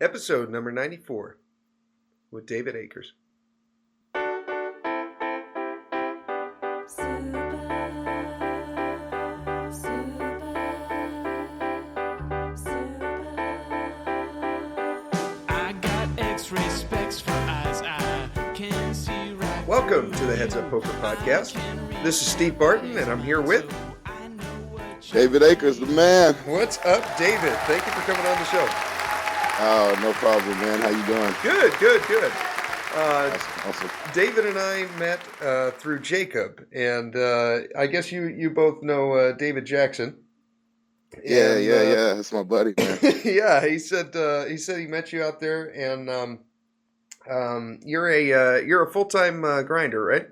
Episode number 94 with David Akers. Welcome to the Heads Up Poker Podcast. This is Steve Barton, and I'm here with David Akers, the man. What's up, David? Thank you for coming on the show. Oh, no problem, man. How you doing? Good. Awesome. David and I met through Jacob, and I guess you both know David Jackson. Yeah. That's my buddy, man. Yeah, he said he met you out there, and you're a full-time grinder, right?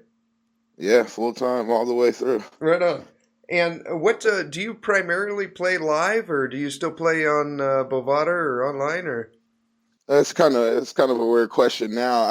Yeah, full time all the way through. Right on. And what do you primarily play live, or do you still play on Bovada or online, or? It's kind of a weird question now.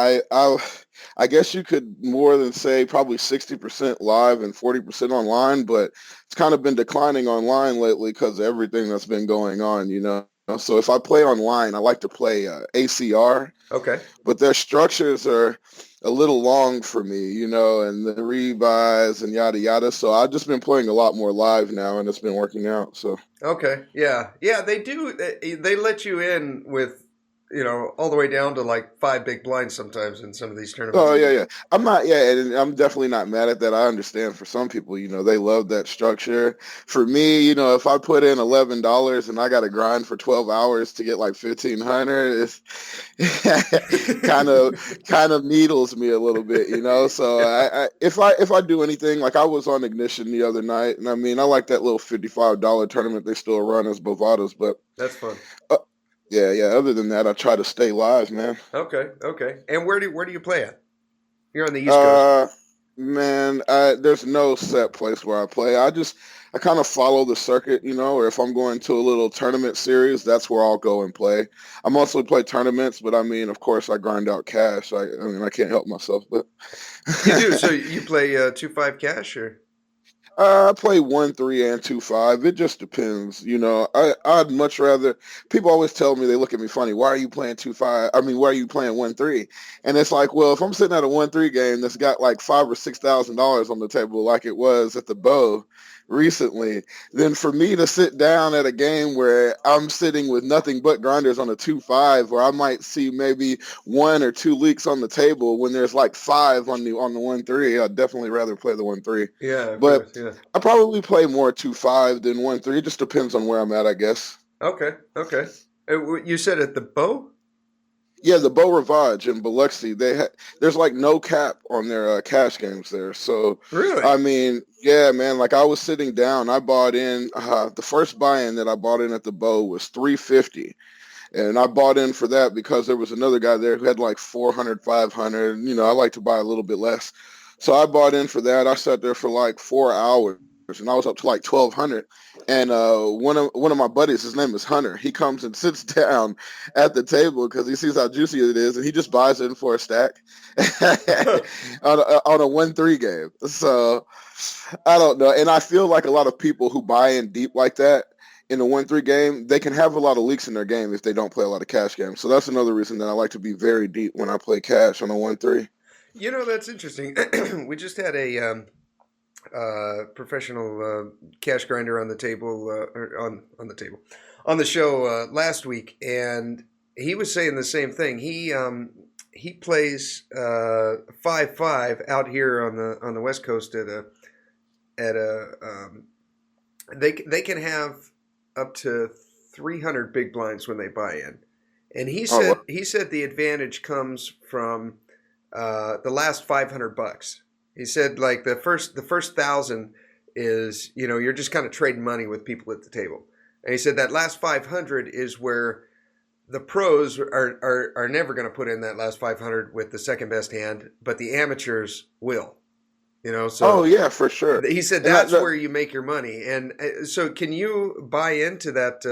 I guess you could more than say probably 60% live and 40% online, but it's kind of been declining online lately because of everything that's been going on, you know. So if I play online, I like to play ACR. Okay. But their structures are a little long for me, you know, and the rebuys and yada yada. So I've just been playing a lot more live now, and it's been working out. So okay, yeah, they do. They let you in with, you know, all the way down to like 5 big blinds sometimes in some of these tournaments. Oh yeah. And I'm definitely not mad at that. I understand for some people, you know, they love that structure. For me, you know, if I put in $11 and I got to grind for 12 hours to get like 1,500, it's kind of needles me a little bit, you know. So if I do anything, like I was on Ignition the other night, and I mean, I like that little $55 tournament they still run as Bovadas, but that's fun. Yeah. Other than that, I try to stay live, man. Okay. And where do you play at? You're on the East Coast. Man, there's no set place where I play. I kind of follow the circuit, you know, or if I'm going to a little tournament series, that's where I'll go and play. I mostly play tournaments, but I mean, of course, I grind out cash. I mean, I can't help myself, but you do. So you play 2-5 cash, or? I play 1-3 and 2-5. It just depends, you know. I'd much rather. People always tell me, they look at me funny. Why are you playing 2-5? I mean, why are you playing 1-3? And it's like, well, if I'm sitting at a 1-3 game that's got like $5,000 or $6,000 on the table, like it was at the Bow recently, then for me to sit down at a game where I'm sitting with nothing but grinders on a 2-5, where I might see maybe 1 or 2 leaks on the table when there's like 5 on the 1-3, I'd definitely rather play the 1-3. Yeah, but course, yeah. I probably play more 2-5 than 1-3. It just depends on where I'm at, I guess. Okay. You said at the Bow? Yeah, the Beau Rivage in Biloxi, there's like no cap on their cash games there. So, really? I mean, yeah, man, like I was sitting down, I bought in, the first buy-in that I bought in at the Beau was $350. And I bought in for that because there was another guy there who had like 400, 500. You know, I like to buy a little bit less. So I bought in for that. I sat there for like 4 hours, and I was up to like 1,200. And one of my buddies, his name is Hunter. He comes and sits down at the table because he sees how juicy it is, and he just buys in for a stack on a 1-3 game. So I don't know. And I feel like a lot of people who buy in deep like that in a 1-3 game, they can have a lot of leaks in their game if they don't play a lot of cash games. So that's another reason that I like to be very deep when I play cash on a 1-3. You know, that's interesting. We just had a professional cash grinder on the table, on the show last week, and he was saying the same thing. He plays 5-5 out here on the West Coast they can have up to 300 big blinds when they buy in, and he said the advantage comes from the last $500. He said like the first 1,000 is, you know, you're just kind of trading money with people at the table. And he said that last 500 is where the pros are never going to put in that last 500 with the second best hand, but the amateurs will. You know, so yeah, for sure. He said that's where you make your money. And so can you buy into that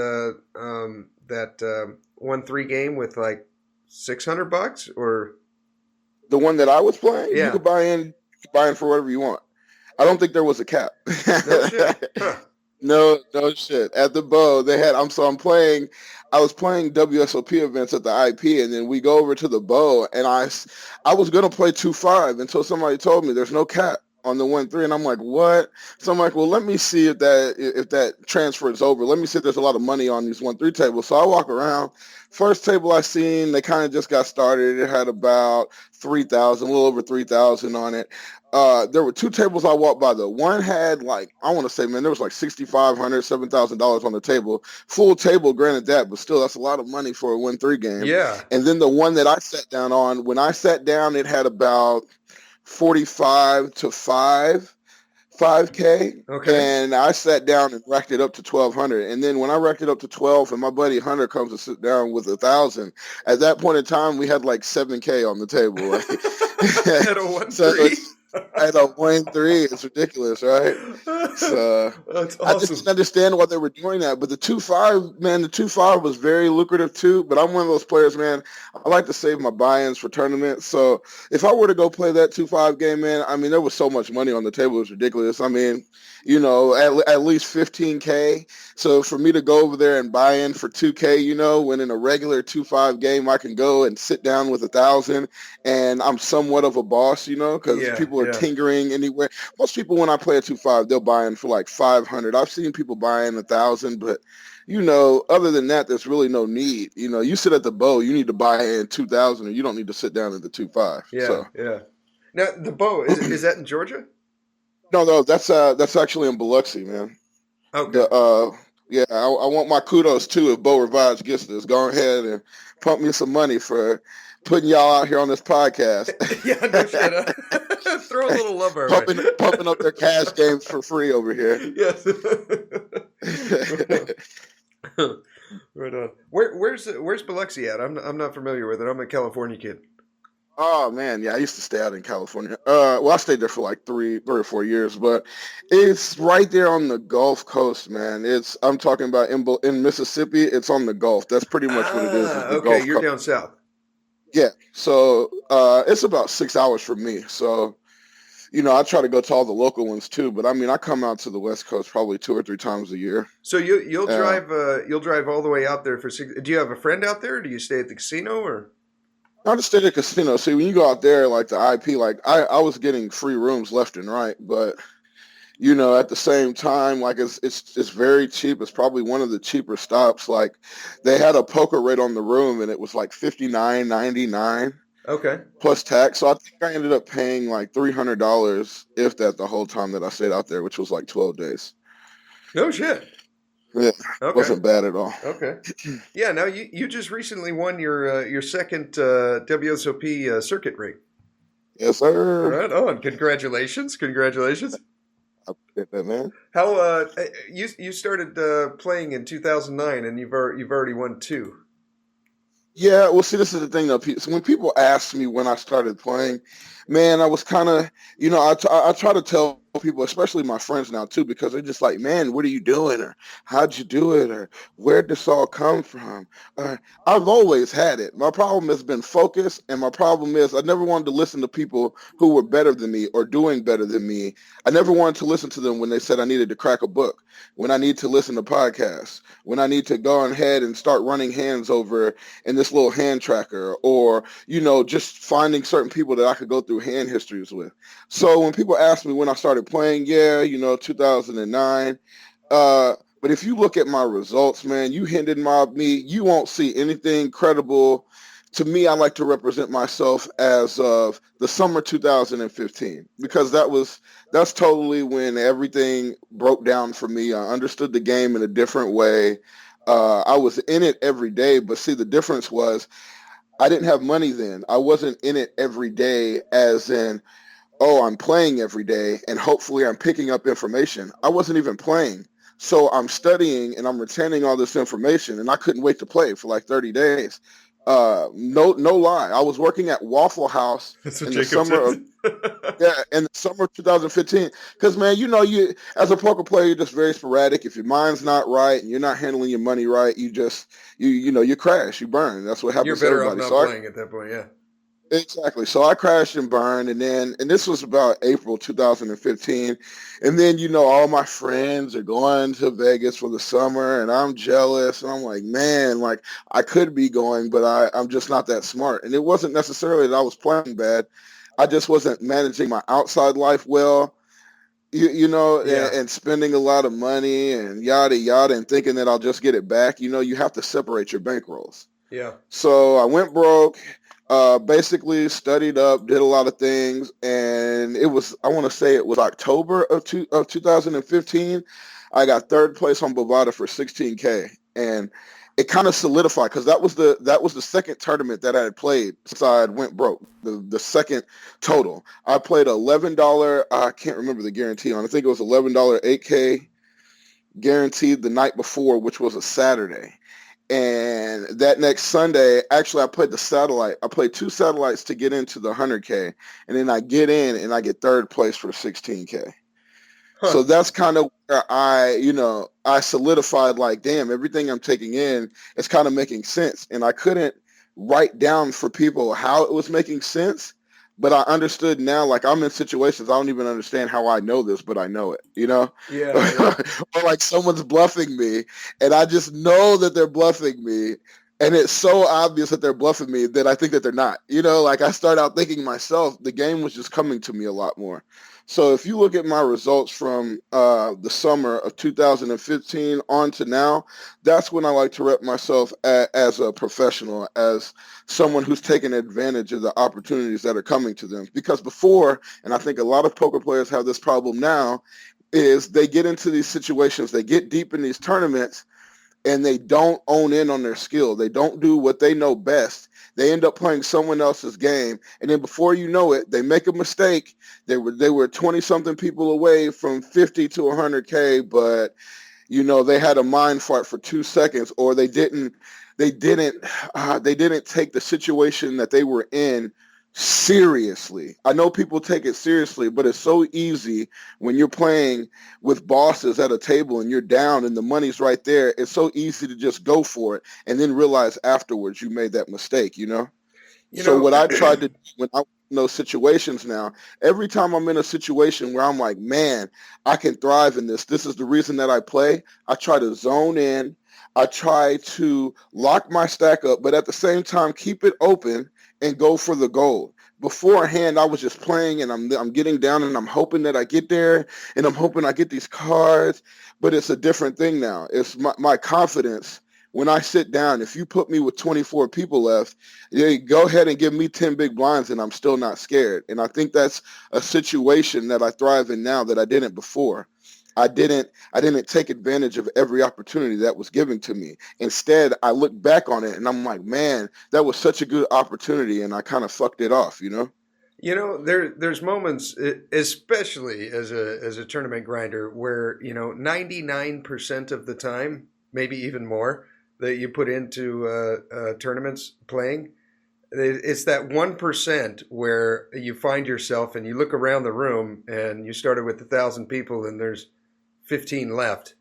1-3 game with like $600 or the one that I was playing? Yeah. You could buy in for whatever you want. I don't think there was a cap. No shit. Huh. No, no shit. At the bow, they had. I'm playing. I was playing WSOP events at the IP, and then we go over to the bow, and I was gonna play 2-5 until somebody told me there's no cap on the 1-3, and I'm like, what? So I'm like, well, let me see if that transfer is over. Let me see if there's a lot of money on these 1-3 tables. So I walk around. First table I seen, they kind of just got started. It had about 3,000, a little over 3,000 on it. There were two tables I walked by though. One had like, I want to say, man, there was like $6,500, $7,000 on the table. Full table, granted that, but still that's a lot of money for a 1-3 game. Yeah. And then the one that I sat down on, when I sat down, it had about 45 to 5K. Okay. And I sat down and racked it up to 1,200. And then when I racked it up to 12, and my buddy Hunter comes to sit down with 1,000, at that point in time, we had like 7K on the table. At a 1-3. So at a 1-3, it's ridiculous, right? So that's awesome. I just didn't understand why they were doing that. But the 2-5, man, the 2-5 was very lucrative too. But I'm one of those players, man. I like to save my buy-ins for tournaments. So if I were to go play that 2-5 game, man, I mean, there was so much money on the table. It was ridiculous. I mean, you know, at least 15K. So for me to go over there and buy in for 2K, you know, when in a regular 2-5 game, I can go and sit down with 1,000 and I'm somewhat of a boss, you know, because people are tinkering anywhere. Most people, when I play a 2-5, they'll buy in for like 500. I've seen people buy in 1,000, but you know, other than that, there's really no need. You know, you sit at the bow, you need to buy in 2,000, or you don't need to sit down at the 2-5. Yeah. Now the bow is that in Georgia? No, that's actually in Biloxi, man. Okay. Yeah, I want my kudos too if Bo Rivage gets this. Go ahead and pump me some money for putting y'all out here on this podcast. Yeah, no shit. Throw a little love our way. Pumping up their cash games for free over here. Yes. Right on. Where's Biloxi at? I'm not familiar with it. I'm a California kid. Oh man, yeah, I used to stay out in California. Well, I stayed there for like three or 4 years, but it's right there on the Gulf Coast, man. I'm talking about in Mississippi. It's on the Gulf. That's pretty much what it is. The Okay, Gulf you're down south. Yeah, so it's about 6 hours from me. So, you know, I try to go to all the local ones too. But I mean, I come out to the West Coast probably 2 or 3 times a year. So you'll drive all the way out there for 6. Do you have a friend out there? Or do you stay at the casino or? I just stayed at a casino. See, when you go out there, like the IP, like I was getting free rooms left and right, but you know, at the same time, like it's very cheap. It's probably one of the cheaper stops. Like they had a poker rate on the room, and it was like $59.99. Okay. Plus tax. So I think I ended up paying like $300, if that, the whole time that I stayed out there, which was like 12 days. No shit. Yeah, okay. Wasn't bad at all. Okay. Yeah, now you just recently won your second WSOP circuit ring. Yes, sir. Right on. Congratulations. I appreciate that, man. How you started playing in 2009 and you've already won 2. Yeah, well, see, this is the thing, though. So when people ask me when I started playing, man, I was kind of, you know, I try to tell people, especially my friends now, too, because they're just like, man, what are you doing? Or how'd you do it? Or where'd this all come from? I've always had it. My problem has been focus, and my problem is I never wanted to listen to people who were better than me or doing better than me. I never wanted to listen to them when they said I needed to crack a book, when I need to listen to podcasts, when I need to go ahead and start running hands over in this little hand tracker, or, you know, just finding certain people that I could go through hand histories with. So when people ask me when I started playing, yeah, you know, 2009. But if you look at my results, man, you Hendon mob me, you won't see anything credible. To me, I like to represent myself as of the summer 2015, because that's totally when everything broke down for me. I understood the game in a different way. I was in it every day, but see, the difference was I didn't have money then. I wasn't in it every day as in, oh, I'm playing every day and hopefully I'm picking up information. I wasn't even playing. So I'm studying and I'm retaining all this information, and I couldn't wait to play for like 30 days. No lie. I was working at Waffle House in the summer of in the summer of 2015. Because, man, you know, you as a poker player, you're just very sporadic. If your mind's not right and you're not handling your money right, you crash, you burn. That's what happens. You're better to off everybody. not playing at that point. Yeah. Exactly. So I crashed and burned, and this was about April 2015, and then all my friends are going to Vegas for the summer, and I'm jealous, and I'm like, man, like I could be going, but I'm just not that smart. And it wasn't necessarily that I was playing bad, I just wasn't managing my outside life well. Yeah, And spending a lot of money and yada yada, and thinking that I'll just get it back. You have to separate your bankrolls. yeah. So I went broke, basically studied up, did a lot of things, and I want to say it was October of 2015. I got third place on Bovada for 16K, and it kind of solidified because that was the second tournament that I had played since I had went broke. The second total, I played $11. I can't remember the guarantee on. I think it was $11 8K guaranteed the night before, which was a Saturday. And that next Sunday, actually, I played the satellite. I played two satellites to get into the 100K. And then I get in and I get third place for 16K. So Huh. that's kind of where I solidified like, damn, everything I'm taking in is kind of making sense. And I couldn't write down for people how it was making sense, but I understood now, like I'm in situations I don't even understand how I know this, but I know it. Yeah, yeah. Or like someone's bluffing me and I just know that they're bluffing me. And it's so obvious that they're bluffing me that I think that they're not. Like I start out thinking myself, the game was just coming to me a lot more. So if you look at my results from the summer of 2015 on to now, that's when I like to rep myself as a professional, as someone who's taking advantage of the opportunities that are coming to them. Because before, and I think a lot of poker players have this problem now, is they get into these situations, they get deep in these tournaments, and they don't own in on their skill. They don't do what they know best. They end up playing someone else's game, and then before you know it, they make a mistake. They were 20 something people away from 50 to 100K, but they had a mind fart for 2 seconds, or they didn't take the situation that they were in seriously. I know people take it seriously, but it's so easy when you're playing with bosses at a table and you're down and the money's right there. It's so easy to just go for it and then realize afterwards you made that mistake. You So know, what I tried to do when I'm in those situations now, every time I'm in a situation where I'm like, man, I can thrive in this. This is the reason that I play. I try to zone in. I try to lock my stack up, but at the same time, keep it open and go for the gold. Beforehand, I was just playing and I'm getting down and I'm hoping that I get there and I'm hoping I get these cards, but it's a different thing now. It's my confidence. When I sit down, if you put me with 24 people left, yeah, go ahead and give me 10 big blinds and I'm still not scared. And I think that's a situation that I thrive in now that I didn't before. I didn't take advantage of every opportunity that was given to me. Instead, I look back on it and I'm like, man, that was such a good opportunity and I kind of fucked it off. there's moments, especially as a tournament grinder, where 99% of the time, maybe even more, that you put into tournaments playing, it's that 1% where you find yourself and you look around the room and you started with 1,000 people and there's 15 left,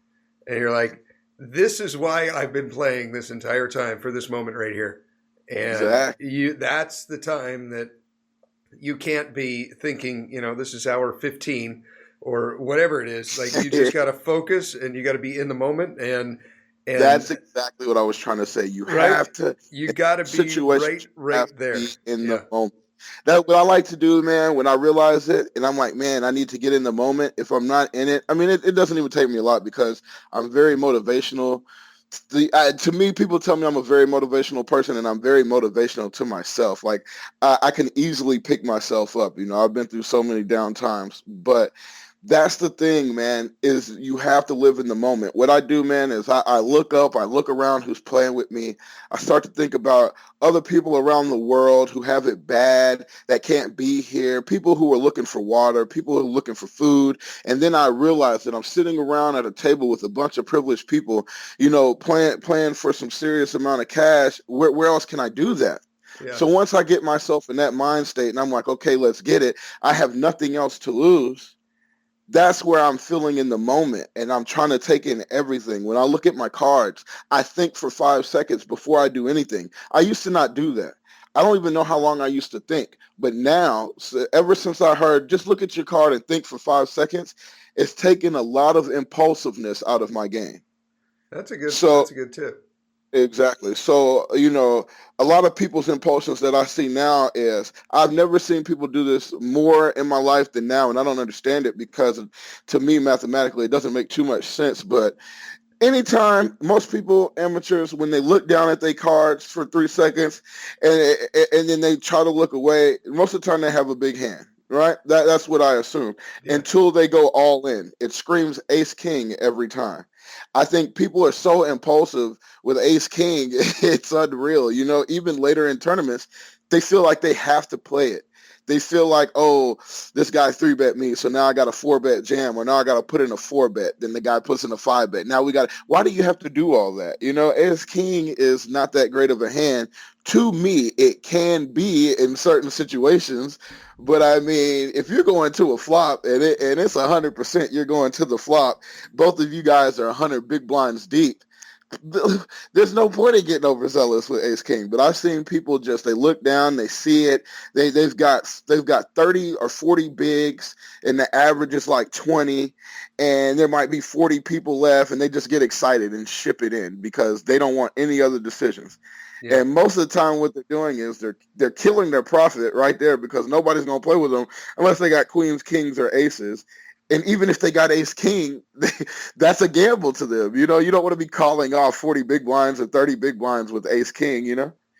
and you're like, this is why I've been playing this entire time, for this moment right here. And Exactly. that's the time that you can't be thinking, this is hour 15 or whatever it is. Like, you just got to focus and you got to be in the moment, and That's exactly what I was trying to say. You right, have to, you in got to be situations, you right have to be there. in the Yeah. moment. That's what I like to do, man. When I realize it, and I'm like, man, I need to get in the moment. If I'm not in it, I mean, it doesn't even take me a lot because I'm very motivational. To me, people tell me I'm a very motivational person, and I'm very motivational to myself. Like, I can easily pick myself up. I've been through so many down times, but that's the thing, man, is you have to live in the moment. What I do, man, is I look up, I look around who's playing with me. I start to think about other people around the world who have it bad, that can't be here, people who are looking for water, people who are looking for food. And then I realize that I'm sitting around at a table with a bunch of privileged people, playing for some serious amount of cash. Where else can I do that? Yeah. So once I get myself in that mind state and I'm like, okay, let's get it. I have nothing else to lose. That's where I'm feeling in the moment and I'm trying to take in everything. When I look at my cards, I think for 5 seconds before I do anything. I used to not do that. I don't even know how long I used to think, but now, ever since I heard, just look at your card and think for 5 seconds, it's taken a lot of impulsiveness out of my game. That's a So good tip. exactly. So, a lot of people's impulsions that I see now is I've never seen people do this more in my life than now, and I don't understand it because to me, mathematically, it doesn't make too much sense. But anytime most people, amateurs, when they look down at their cards for 3 seconds and then they try to look away, most of the time they have a big hand, right? That's what I assume. Yeah. Until they go all in. It screams ace king every time. I think people are so impulsive with ace king, it's unreal. Even later in tournaments, they feel like they have to play it. They feel like, oh, this guy 3-bet me, so now I got a 4-bet jam, or now I got to put in a 4-bet. Then the guy puts in a 5-bet. Now why do you have to do all that? Ace king is not that great of a hand. To me, it can be in certain situations, but I mean, if you're going to a flop and it's 100%, you're going to the flop. Both of you guys are 100 big blinds deep. There's no point in getting overzealous with ace king, but I've seen people they look down, they see it, they've got 30 or 40 bigs, and the average is like 20, and there might be 40 people left, and they just get excited and ship it in because they don't want any other decisions. Yeah. And most of the time, what they're doing is they're killing their profit right there because nobody's gonna play with them unless they got queens, kings, or aces. And even if they got ace king, that's a gamble to them. You don't want to be calling off 40 big blinds or 30 big blinds with ace king,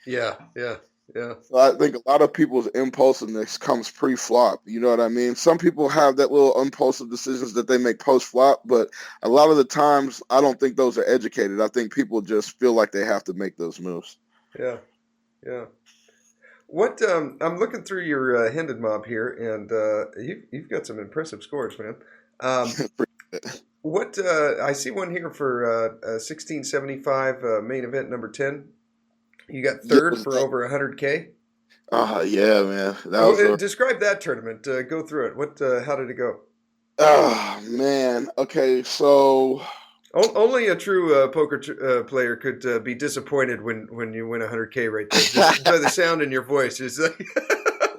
Yeah. So I think a lot of people's impulsiveness comes pre-flop. You know what I mean? Some people have that little impulsive decisions that they make post-flop, but a lot of the times I don't think those are educated. I think people just feel like they have to make those moves. Yeah. What I'm looking through your Hendon mob here, and you've got some impressive scores, man. What I see one here for 1675 main event number 10. You got third for over 100K. Yeah, man. Describe that tournament. Go through it. What? How did it go? Oh man. Okay, so only a true poker player could be disappointed when you win 100K right there. Just by the sound in your voice, it's like.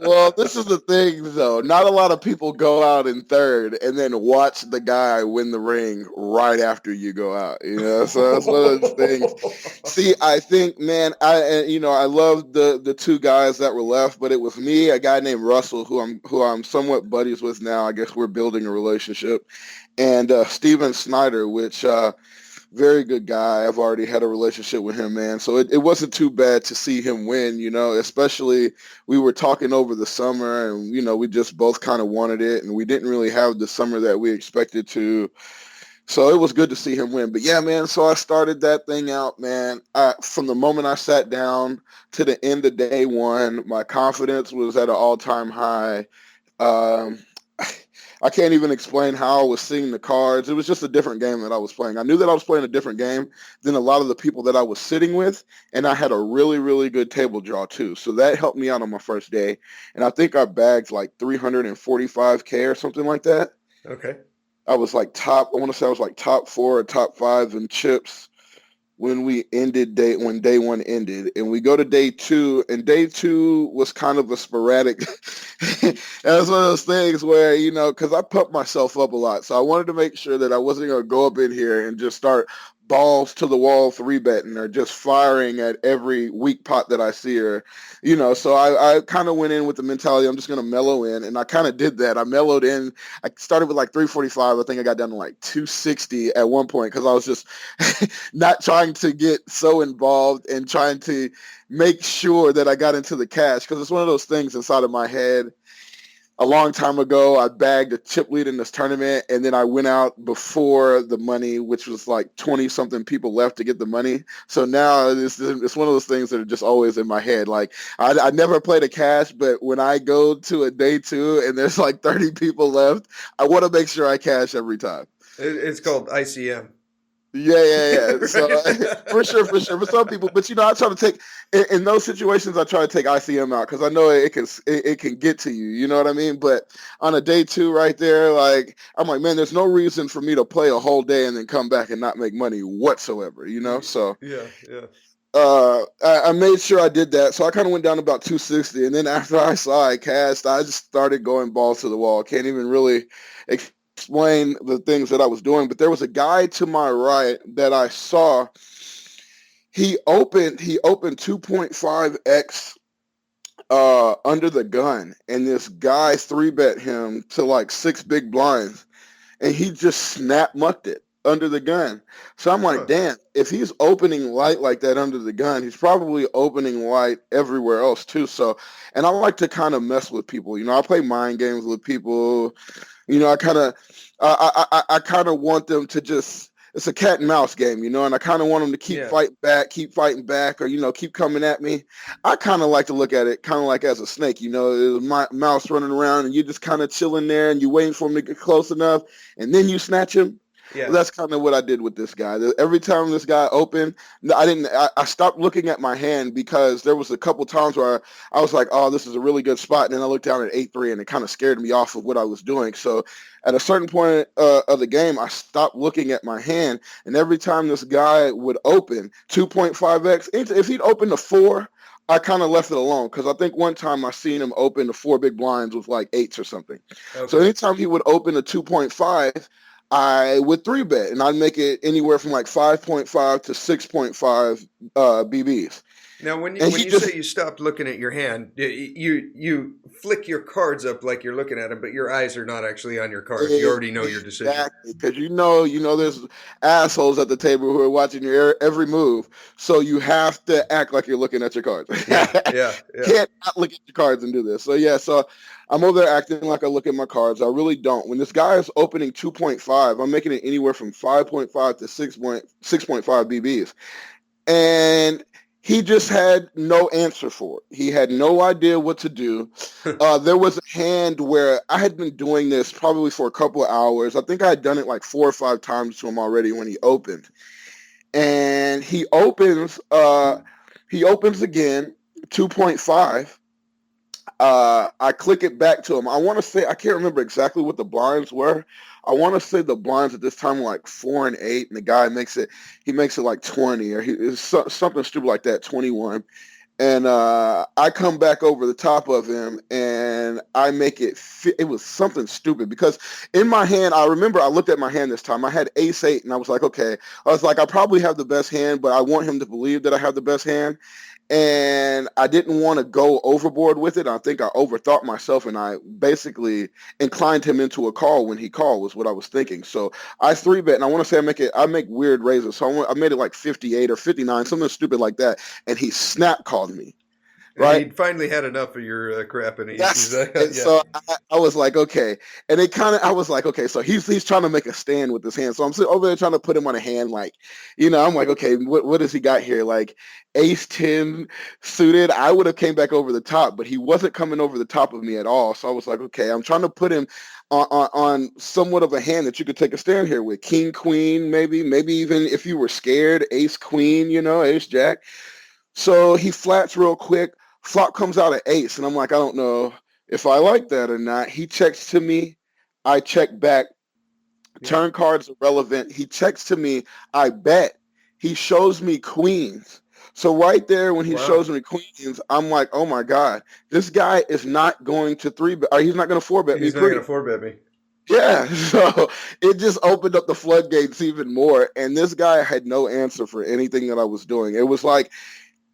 Well, this is the thing, though. Not a lot of people go out in third and then watch the guy win the ring right after you go out. So that's one of those things. See, I think, man, I love the two guys that were left, but it was me, a guy named Russell, who I'm somewhat buddies with now. I guess we're building a relationship, and Steven Snyder, which. Very good guy. I've already had a relationship with him, man. So it wasn't too bad to see him win, especially we were talking over the summer and, we just both kind of wanted it and we didn't really have the summer that we expected to. So it was good to see him win. But yeah, man, so I started that thing out, man. From the moment I sat down to the end of day one, my confidence was at an all-time high. I can't even explain how I was seeing the cards. It was just a different game that I was playing. I knew that I was playing a different game than a lot of the people that I was sitting with, and I had a really, really good table draw too. So that helped me out on my first day, and I think I bagged like 345K or something like that. Okay. I was like I want to say I was like top 4 or top 5 in chips when day one ended, and we go to day two, and day two was kind of a sporadic. It was one of those things where, because I pumped myself up a lot, so I wanted to make sure that I wasn't going to go up in here and just start balls to the wall 3-betting or just firing at every weak pot that I see, or so I kind of went in with the mentality I'm just going to mellow in, and I kind of did that. I mellowed in. I started with like 345. I think I got down to like 260 at one point because I was just not trying to get so involved and trying to make sure that I got into the cash, because it's one of those things inside of my head. A long time ago, I bagged a chip lead in this tournament, and then I went out before the money, which was like 20-something people left to get the money. So now it's one of those things that are just always in my head. Like, I never played a cash, but when I go to a day two and there's like 30 people left, I want to make sure I cash every time. It's called ICM. Yeah. So for sure. For some people, but I try to take in those situations. I try to take ICM out because I know it can get to you. You know what I mean? But on a day two, right there, like I'm like, man, there's no reason for me to play a whole day and then come back and not make money whatsoever. So yeah. I made sure I did that. So I kind of went down to about 260. And then after I saw it cast, I just started going balls to the wall. Can't even really explain the things that I was doing. But there was a guy to my right that I saw. He opened 2.5x under the gun, and this guy 3-bet him to like 6 big blinds, and he just snap mucked it under the gun. So I'm like, damn, if he's opening light like that under the gun, he's probably opening light everywhere else too. So, and I like to kind of mess with people. I play mind games with people. I kind of want them to just. It's a cat and mouse game, and I kind of want them to keep fighting back, or keep coming at me. I kind of like to look at it kind of like as a snake, there's my mouse running around, and you just kind of chilling there, and you waiting for him to get close enough, and then you snatch him. Yeah. Well, that's kind of what I did with this guy. Every time this guy opened, I stopped looking at my hand because there was a couple times where I was like, oh, this is a really good spot. And then I looked down at 8-3 and it kind of scared me off of what I was doing. So at a certain point of the game, I stopped looking at my hand. And every time this guy would open 2.5x, if he'd open a 4, I kind of left it alone because I think one time I seen him open the 4 big blinds with like 8s or something. Okay. So anytime he would open a 2.5, I would 3-bet, and I'd make it anywhere from like 5.5 to 6.5 BBs. Now, when you say you stopped looking at your hand, you flick your cards up like you're looking at them, but your eyes are not actually on your cards. You already know your decision. Exactly, because there's assholes at the table who are watching your every move, so you have to act like you're looking at your cards. Yeah. Can't not look at your cards and do this. So I'm over there acting like I look at my cards. I really don't. When this guy is opening 2.5, I'm making it anywhere from 5.5 to 6.5 BBs, and he just had no answer for it. He had no idea what to do. There was a hand where I had been doing this probably for a couple of hours. I think I had done it like 4 or 5 times to him already when he opened. And he opens again, 2.5. I click it back to him. I want to say, I can't remember exactly what the blinds were. I want to say the blinds at this time were like 4 and 8, and the guy makes it like 20 or something stupid like that, 21. And I come back over the top of him and I make it it was something stupid because in my hand, I remember I looked at my hand this time. I had ace 8 and I was like, okay. I was like, I probably have the best hand, but I want him to believe that I have the best hand. And I didn't want to go overboard with it. I think I overthought myself, and I basically inclined him into a call when he called was what I was thinking. So I 3-bet, and I want to say I make weird raises. So I made it like 58 or 59, something stupid like that. And he snap called me. Right. He finally had enough of your crap, and So I was like, okay, and I was like, okay, so he's trying to make a stand with his hand. So I'm sitting over there trying to put him on a hand, like, I'm like, okay, what does he got here? Like ace 10 suited. I would have came back over the top, but he wasn't coming over the top of me at all. So I was like, okay, I'm trying to put him on somewhat of a hand that you could take a stand here with. King, queen, maybe even if you were scared, ace, queen, ace, jack. So he flats real quick. Flop comes out at ace, and I'm like, I don't know if I like that or not. He checks to me. I check back. Turn cards irrelevant. He checks to me. I bet. He shows me queens. So right there when he shows me queens, I'm like, oh, my God. This guy is not going to 3-bet. He's not going to 4-bet me. He's not going to 4-bet me. Yeah, so it just opened up the floodgates even more, and this guy had no answer for anything that I was doing. It was like,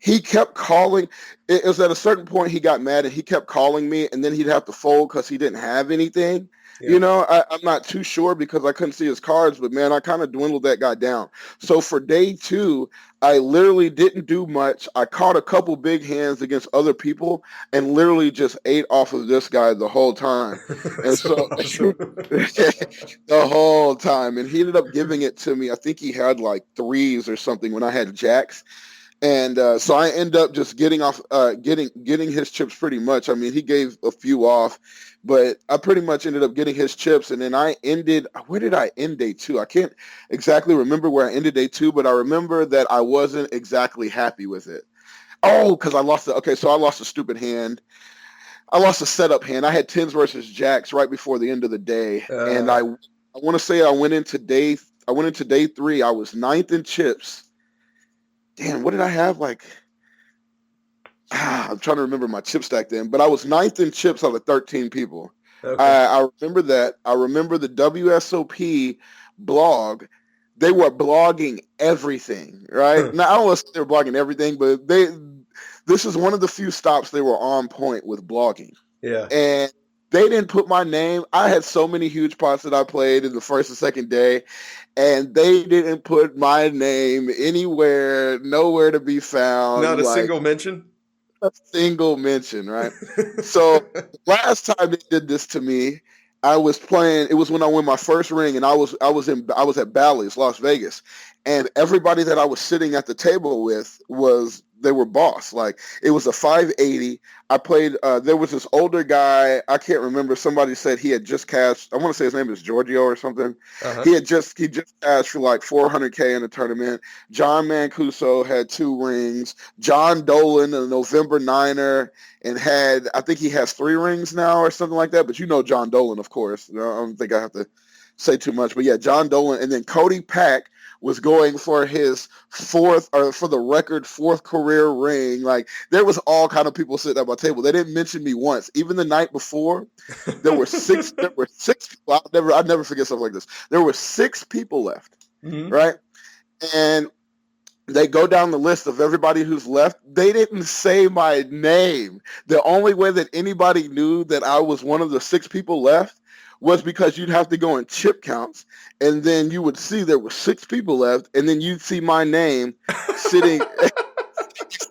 he kept calling. It was at a certain point he got mad and he kept calling me, and then he'd have to fold because he didn't have anything. Yeah. I'm not too sure because I couldn't see his cards, but man, I kind of dwindled that guy down. So for day 2, I literally didn't do much. I caught a couple big hands against other people and literally just ate off of this guy the whole time. And so the whole time. And he ended up giving it to me. I think he had like 3s or something when I had jacks. And so I end up just getting his chips pretty much. I mean, he gave a few off, but I pretty much ended up getting his chips. And then where did I end day 2? I can't exactly remember where I ended day 2, but I remember that I wasn't exactly happy with it. Oh, because I lost so I lost a stupid hand. I lost a setup hand. I had 10s versus jacks right before the end of the day. And I want to say I went into day 3. I was 9th in chips. damn, what did I have? Like, I'm trying to remember my chip stack then, but I was ninth in chips out of 13 people. Okay. I remember that. I remember the WSOP blog. They were blogging everything, right? Now, I don't know if they were blogging everything, but this is one of the few stops they were on point with blogging. Yeah. And they didn't put my name. I had so many huge pots that I played in the first and second day, and they didn't put my name anywhere, nowhere to be found. Not a Like, single mention? a single mention, right? So last time they did this to me, I was playing. It was when I won my first ring, and I was at Bally's, Las Vegas, and everybody that I was sitting at the table with they were boss. Like, it was a 580. I played. There was this older guy. I can't remember. Somebody said he had just cashed. I want to say his name is Giorgio or something. Uh-huh. He just cashed for like 400K in the tournament. John Mancuso had 2 rings. John Dolan, a November Niner, and I think he has 3 rings now or something like that. But you know John Dolan, of course. I don't think I have to say too much. But yeah, John Dolan. And then Cody Pack was going for his fourth, or for the record, 4th career ring. Like, there was all kind of people sitting at my table. They didn't mention me once. Even the night before, there were 6 people. I'll never forget something like this. There were 6 people left, right? And they go down the list of everybody who's left. They didn't say my name. The only way that anybody knew that I was one of the 6 people left was because you'd have to go in chip counts, and then you would see there were 6 people left, and then you'd see my name sitting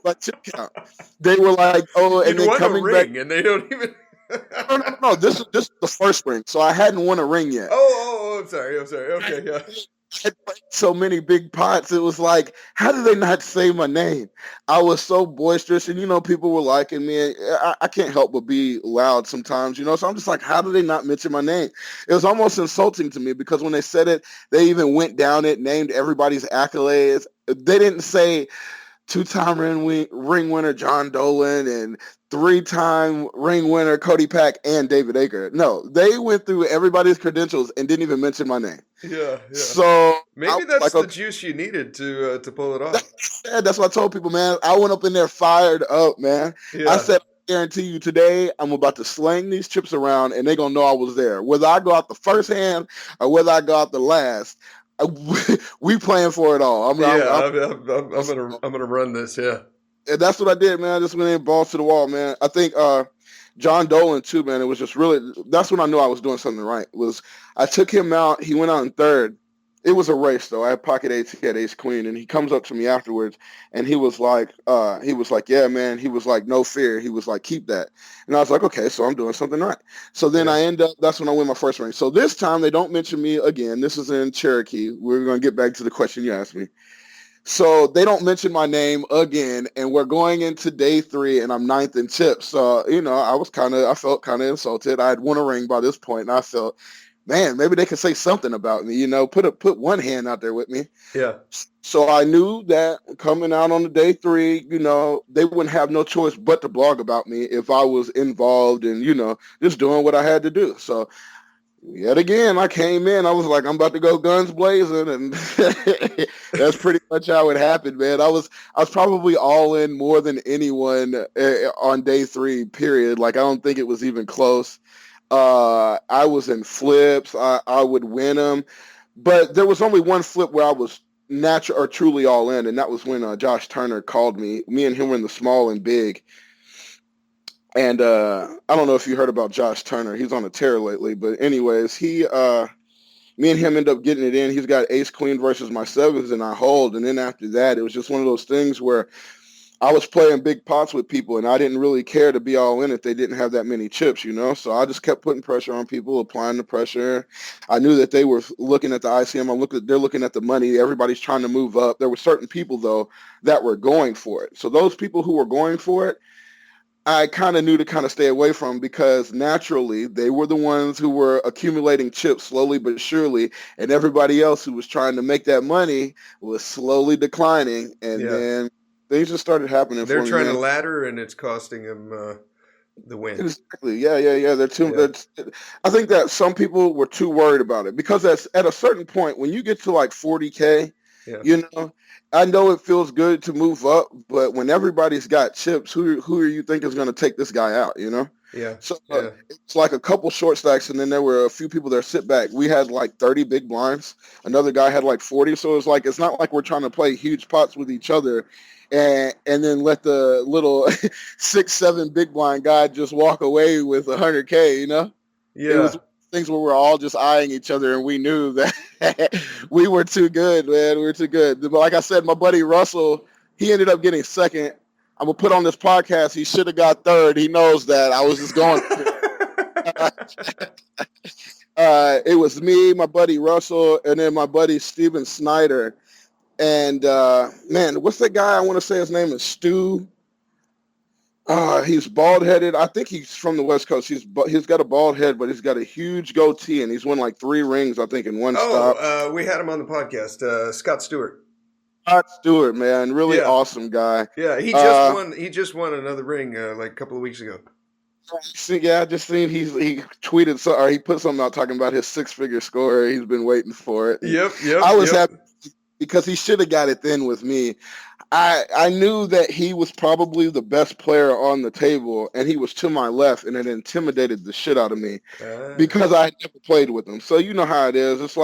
by chip count. They were like, oh, and then coming back, and they don't even. no. This is the first ring, so I hadn't won a ring yet. I'm sorry. Okay, yeah. I played so many big pots. It was like, how did they not say my name? I was so boisterous, and people were liking me. I can't help but be loud sometimes, so I'm just like, how did they not mention my name? It was almost insulting to me, because when they said it, they even went down it, named everybody's accolades. They didn't say 2-time ring winner John Dolan and 3-time ring winner Cody Pack and David Aker. No, they went through everybody's credentials and didn't even mention my name. Yeah. So maybe that's the juice you needed to pull it off. That's what I told people, man. I went up in there fired up, man. Yeah. I said, I guarantee you today, I'm about to sling these chips around, and they're gonna know I was there. Whether I go out the first hand or whether I go out the last, we playing for it all. I'm gonna run this. Yeah. And that's what I did, man. I just went in, balls to the wall, man. I think John Dolan too, man. It was just really, that's when I knew I was doing something right. I took him out. He went out in third. It was a race though. I had pocket 8, he had ace queen, and he comes up to me afterwards, and he was like, yeah, man. He was like, no fear. He was like, keep that. And I was like, okay, so I'm doing something right. So then I end up, that's when I win my first ring. So this time they don't mention me again. This is in Cherokee. We're going to get back to the question you asked me. So they don't mention my name again, and we're going into day 3, and I'm 9th in chips. So, I felt kind of insulted. I had won a ring by this point, and I felt, man, maybe they could say something about me, put one hand out there with me. Yeah. So I knew that coming out on the day 3, they wouldn't have no choice but to blog about me if I was involved in, just doing what I had to do. So yet again, I came in, I was like, I'm about to go guns blazing, and that's pretty much how it happened, man. I was probably all in more than anyone on day 3, period. Like, I don't think it was even close. I was in flips. I would win them, but there was only one flip where I was natural or truly all in, and that was when Josh Turner called me. Me and him were in the small and big. And I don't know if you heard about Josh Turner. He's on a tear lately. But anyways, me and him end up getting it in. He's got ace queen versus my 7s, and I hold. And then after that, it was just one of those things where I was playing big pots with people, and I didn't really care to be all in if they didn't have that many chips, So I just kept putting pressure on people, applying the pressure. I knew that they were looking at the ICM. They're looking at the money. Everybody's trying to move up. There were certain people, though, that were going for it. So those people who were going for it, I kind of knew to kind of stay away from, because naturally they were the ones who were accumulating chips slowly but surely, and everybody else who was trying to make that money was slowly declining, and then things just started happening. They're trying to ladder, and it's costing them the win. Exactly. Yeah. I think that some people were too worried about it, because at a certain point, when you get to like 40K, Yeah. You know, I know it feels good to move up, but when everybody's got chips, who are you think is going to take this guy out? You know, Yeah. so Yeah. it's like a couple short stacks, and then there were a few people that sit back. We had like 30 big blinds. Another guy had like 40. So it's like it's not like we're trying to play huge pots with each other, and then let the little 6, 7 big blind guy just walk away with 100K. You know, it Yeah. was things where we're all just eyeing each other, and we knew that we were too good, man. We were too good. But like I said, my buddy Russell, he ended up getting second. I'm gonna put on this podcast. He should have got third. He knows that. I was just going. It was me, my buddy Russell, and then my buddy Steven Snyder. And man, what's that guy? I want to say his name is Stu. He's bald headed. I think he's from the West Coast. He's got a bald head, but he's got a huge goatee, and he's won like 3 rings, I think, in one stop. We had him on the podcast. Scott Stewart. Scott Stewart, man, really Yeah. awesome guy. Yeah. He just won. He just won another ring like a couple of weeks ago. Yeah, I just seen he tweeted or he put something out talking about his 6-figure score. He's been waiting for it. Yep. I was happy because he should have got it then with me. I knew that he was probably the best player on the table, and he was to my left, and it intimidated the shit out of me because I had never played with him. So you know how it is. It's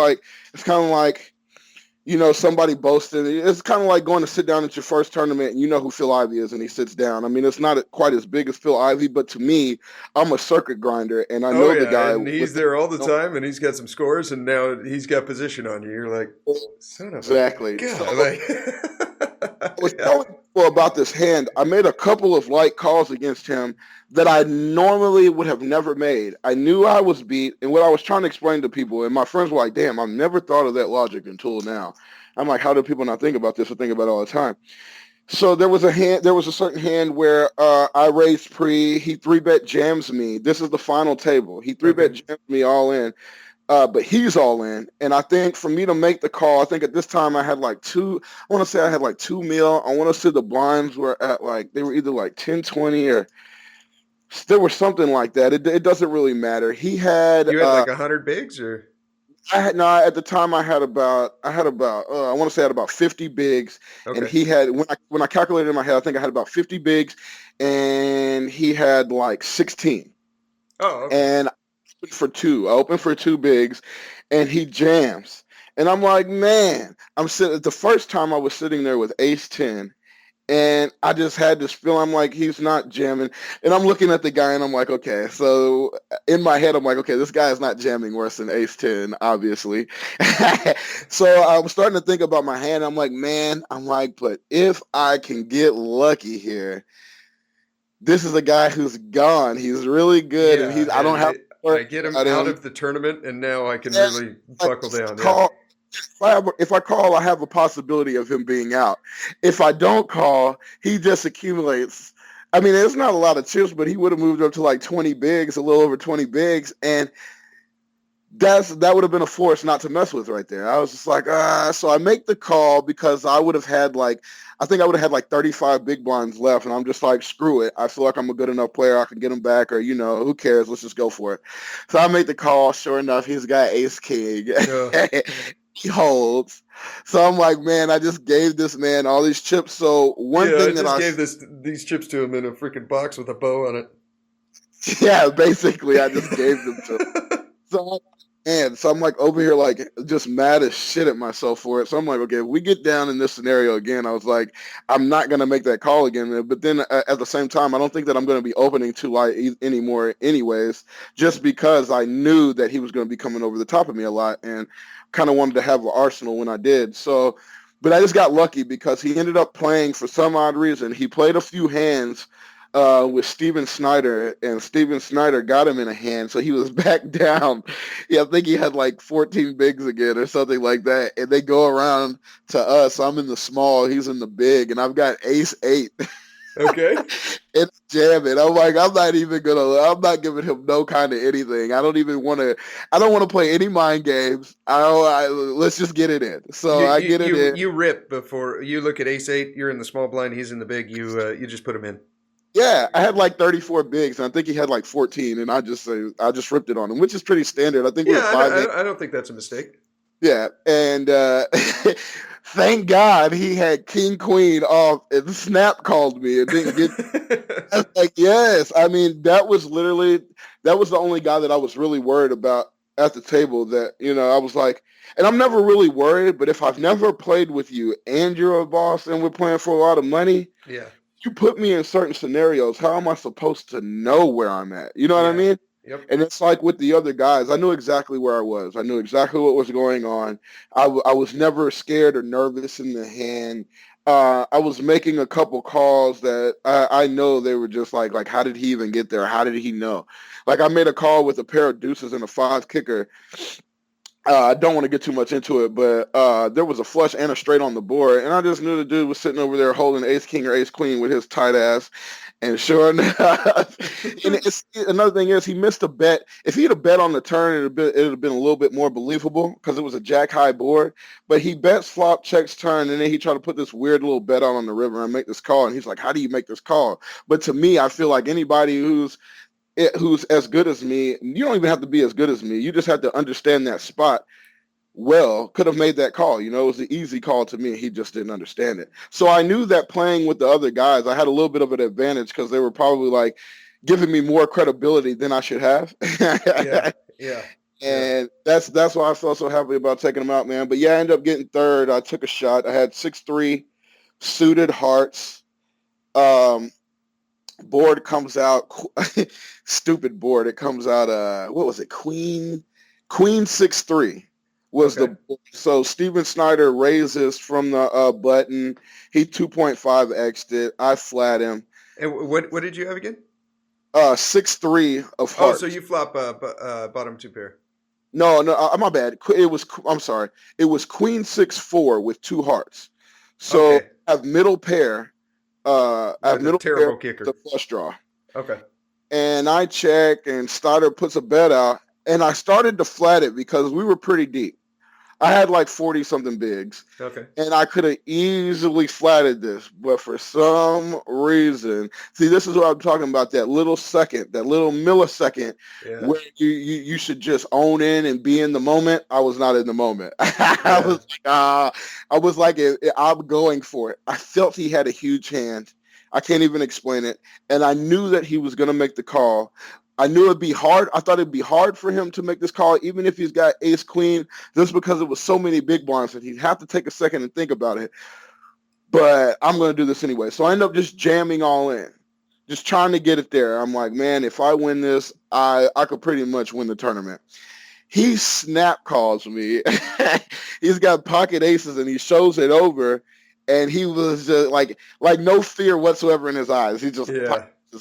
kind of like, you know, somebody boasted. It's kind of like going to sit down at your first tournament, and you know who Phil Ivey is, and he sits down. I mean, it's not quite as big as Phil Ivey, but to me, I'm a circuit grinder, and I know the guy. And he's there all the time, and he's got some scores, and now he's got position on you. You're like, son of exactly. a God. So, I was telling people about this hand. I made a couple of light calls against him that I normally would have never made. I knew I was beat, and what I was trying to explain to people, and my friends were like, damn, I've never thought of that logic until now. I'm like, how do people not think about this? I think about it all the time. So there was a certain hand where I raised pre, he 3-bet jams me. This is the final table. He 3-bet jams me all in. But he's all in. And I think for me to make the call, I think at this time I had like I want to say I had like 2 mil. I want to say the blinds were at they were either like 10, 20 or there was something like that. It doesn't really matter. You had like 100 bigs or? At the time I had about I want to say I had about 50 bigs. And he had, when I calculated in my head, I think I had about 50 bigs and he had like 16. Oh, okay. And I opened for 2 bigs, and he jams. And I'm like, man, the first time I was sitting there with ace 10, and I just had this feel, I'm like, he's not jamming. And I'm looking at the guy, and I'm like, okay. So in my head, I'm like, okay, this guy is not jamming worse than ace 10, obviously. So I'm starting to think about my hand. I'm like, but if I can get lucky here, this is a guy who's gone. He's really good, and I don't have. I get him out of the tournament, and now I can really buckle down. If I call, I have a possibility of him being out. If I don't call, he just accumulates. I mean, it's not a lot of chips, but he would have moved up to like 20 bigs, a little over 20 bigs, and that would have been a force not to mess with right there. I was just like, so I make the call because I would have had I think I would have had like 35 big blinds left, and I'm just like, screw it. I feel like I'm a good enough player. I can get him back, or, who cares? Let's just go for it. So I make the call. Sure enough, he's got ace king. He holds. So I'm like, man, I just gave this man all these chips. So I gave these chips to him in a freaking box with a bow on it. Yeah, basically, I just gave them to him. So I'm like over here, like just mad as shit at myself for it. So I'm like, okay, if we get down in this scenario again, I was like, I'm not going to make that call again. But then at the same time, I don't think that I'm going to be opening too light anymore anyways, just because I knew that he was going to be coming over the top of me a lot and kind of wanted to have an arsenal when I did. So, but I just got lucky because he ended up playing, for some odd reason, he played a few hands with Steven Snyder, and Steven Snyder got him in a hand, so he was back down. Yeah, I think he had like 14 bigs again or something like that, and they go around to us. I'm in the small, he's in the big, and I've got ace 8. Okay. It's jamming. I'm like, I'm not giving him no kind of anything. I don't want to play any mind games. Let's just get it in. So I get it in. You rip before you look at ace 8, you're in the small blind, he's in the big, you just put him in. Yeah, I had like 34 bigs, and I think he had like 14, and I just ripped it on him, which is pretty standard. I think. Yeah, I don't think that's a mistake. Yeah, and Thank God he had king queen off and snap called me and didn't get. I was like, yes. I mean, that was the only guy that I was really worried about at the table. That I was like, and I'm never really worried. But if I've never played with you and you're a boss and we're playing for a lot of money, Yeah. you put me in certain scenarios. How am I supposed to know where I'm at? You know what I Yeah. mean? Yep. And it's like with the other guys, I knew exactly where I was. I knew exactly what was going on. I was never scared or nervous in the hand. I was making a couple calls that I know they were just like, how did he even get there? How did he know? Like I made a call with a pair of deuces and a five kicker. I don't want to get too much into it, but there was a flush and a straight on the board, and I just knew the dude was sitting over there holding ace king or ace queen with his tight ass. And sure enough, and another thing is he missed a bet. If he'd have bet on the turn, it'd have been a little bit more believable because it was a jack high board. But he bets flop, checks turn, and then he tried to put this weird little bet out on the river and make this call. And he's like, "How do you make this call?" But to me, I feel like anybody who's as good as me, you don't even have to be as good as me. You just have to understand that spot well, could have made that call. It was an easy call to me. He just didn't understand it. So I knew that playing with the other guys, I had a little bit of an advantage because they were probably like giving me more credibility than I should have. Yeah. Yeah. And that's why I felt so happy about taking them out, man. But yeah, I ended up getting third. I took a shot. I had 6-3 suited hearts. Board comes out stupid board. It comes out what was it? Queen 6-3 was Okay. so Steven Snyder raises from the button. He 2.5 x'd it. I flat him. And what did you have again? 6-3 of Oh, hearts. so you flop bottom two pair. No, my bad. I'm sorry. It was Queen 6-4 with two hearts. So Okay. I have middle pair. I have With a middle terrible pair kicker. the flush draw. Okay. And I check, and Stoddard puts a bet out, and I started to flat it because we were pretty deep. I had like 40 something bigs, Okay. and I could have easily flatted this, but for some reason, see, this is what I'm talking about, that little second, that little millisecond Yeah. where you should just own in and be in the moment. I was not in the moment. Yeah. I was like, I'm going for it. I felt he had a huge hand. I can't even explain it. And I knew that he was going to make the call. I knew it'd be hard. I thought it'd be hard for him to make this call, even if he's got ace queen, just because it was so many big blinds that he'd have to take a second and think about it. But I'm going to do this anyway. So I end up just jamming all in, just trying to get it there. I'm like, man, if I win this, I could pretty much win the tournament. He snap calls me. He's got pocket aces and he shows it over. And he was just like no fear whatsoever in his eyes. He just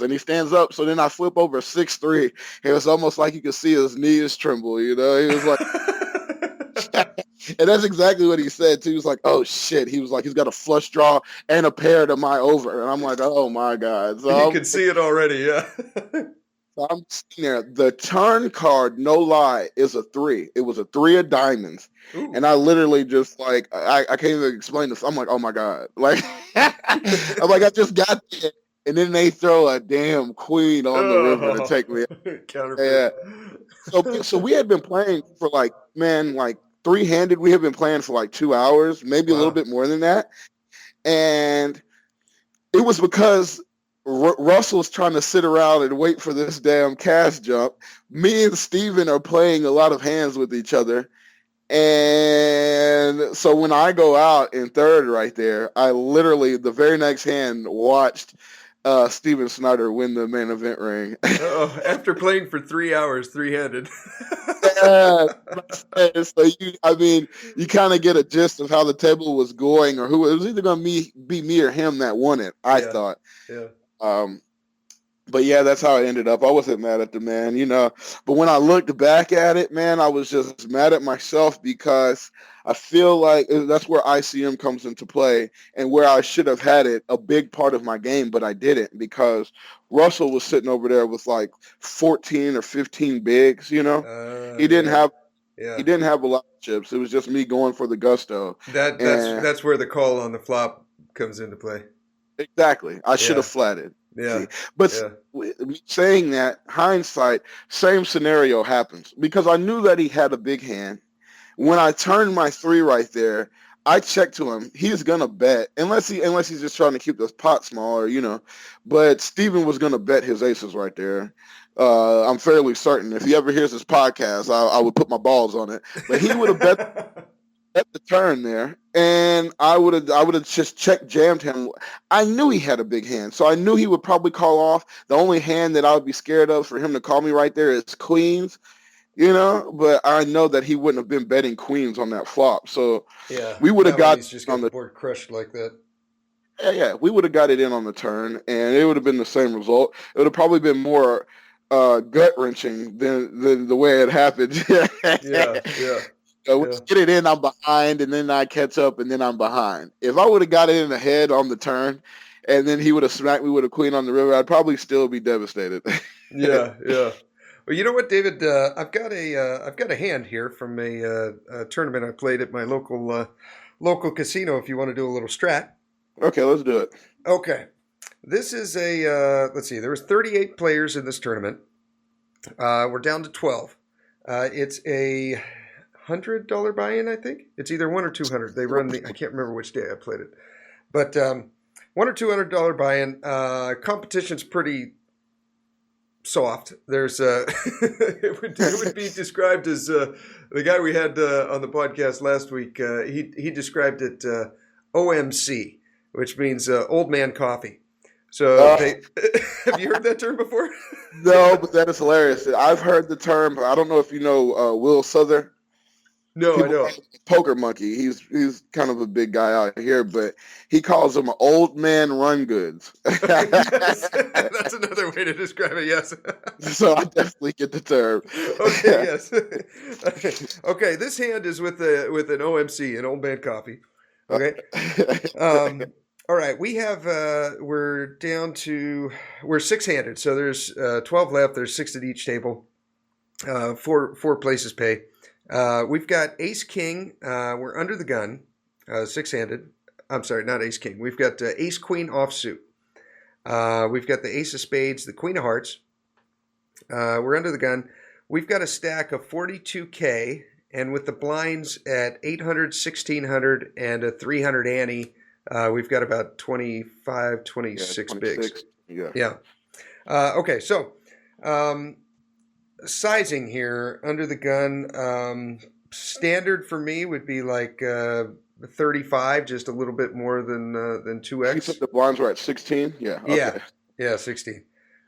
and he stands up. So then I flip over 6-3. It was almost like you could see his knees tremble. He was like, and that's exactly what he said too. He was like, "Oh shit!" He was like, "He's got a flush draw and a pair to my over," and I'm like, "Oh my god!" So you can see it already. Yeah. I'm sitting there. The turn card, no lie, is a 3. It was a 3 of diamonds. Ooh. And I literally just like, I can't even explain this. I'm like, oh my God. Like, I'm like, I just got there. And then they throw a damn queen on the river to take me. Counterfeit. Yeah. So we had been playing for like 3-handed. We had been playing for like 2 hours, maybe a little bit more than that. And it was because Russell's trying to sit around and wait for this damn cast jump. Me and Steven are playing a lot of hands with each other. And so when I go out in third right there, I literally, the very next hand, watched Steven Snyder win the main event ring. After playing for 3 hours, 3-handed. Yeah. So you kind of get a gist of how the table was going, or who it was either going to be me or him that won it. I thought. Yeah. But yeah, that's how it ended up. I wasn't mad at the man, But when I looked back at it, man, I was just mad at myself because I feel like that's where ICM comes into play and where I should have had it a big part of my game, but I didn't because Russell was sitting over there with like 14 or 15 bigs, He didn't have a lot of chips. It was just me going for the gusto. That's where the call on the flop comes into play. Exactly. I should have flatted. Yeah. But saying that, hindsight, same scenario happens because I knew that he had a big hand. When I turned my 3 right there, I check to him. He's gonna bet unless he's just trying to keep this pot small, or. But Steven was gonna bet his aces right there. I'm fairly certain. If he ever hears this podcast, I would put my balls on it. But he would have bet at the turn there, and I would have just check jammed him. I knew he had a big hand, so I knew he would probably call off. The only hand that I would be scared of for him to call me right there is queens. But I know that he wouldn't have been betting queens on that flop. So we would have got he's just got the board crushed like that. Yeah, we would have got it in on the turn, and it would have been the same result. It would have probably been more gut wrenching than the way it happened. Yeah. When I get it in, I'm behind, and then I catch up, and then I'm behind. If I would have got it in the head on the turn, and then he would have smacked me with a queen on the river, I'd probably still be devastated. Yeah. Well, you know what, David? I've got a hand here from a tournament I played at my local casino. If you want to do a little strat. Okay, let's do it. Okay, this is let's see. There was 38 players in this tournament. We're down to 12. It's a $100 buy-in, I think. It's either $100 or $200. They run I can't remember which day I played it, but $100 or $200 buy-in. Competition's pretty soft. There's it would be described as the guy we had on the podcast last week. He described it OMC, which means old man coffee. So have you heard that term before? No, but that is hilarious. I've heard the term. I don't know if you know Will Souther. No, I don't. Poker monkey. He's kind of a big guy out here, but he calls him old man run goods. Yes, that's another way to describe it. Yes. So I definitely get the term. Okay. Yes. Okay. This hand is with an OMC, an old man coffee. Okay. All right. We're six-handed. So there's 12 left. There's 6 at each table. Four places pay. We've got ace king. We're under the gun, 6-handed. I'm sorry, not ace king. We've got ace queen offsuit. We've got the ace of spades, the queen of hearts. We're under the gun. We've got a stack of 42K, and with the blinds at 800, 1600, and a 300 ante, we've got about 25, 26 bigs. Yeah. Okay, so sizing here under the gun, standard for me would be like 35, just a little bit more than 2x. You said the blinds were at 16? Yeah. Okay. Yeah, 16.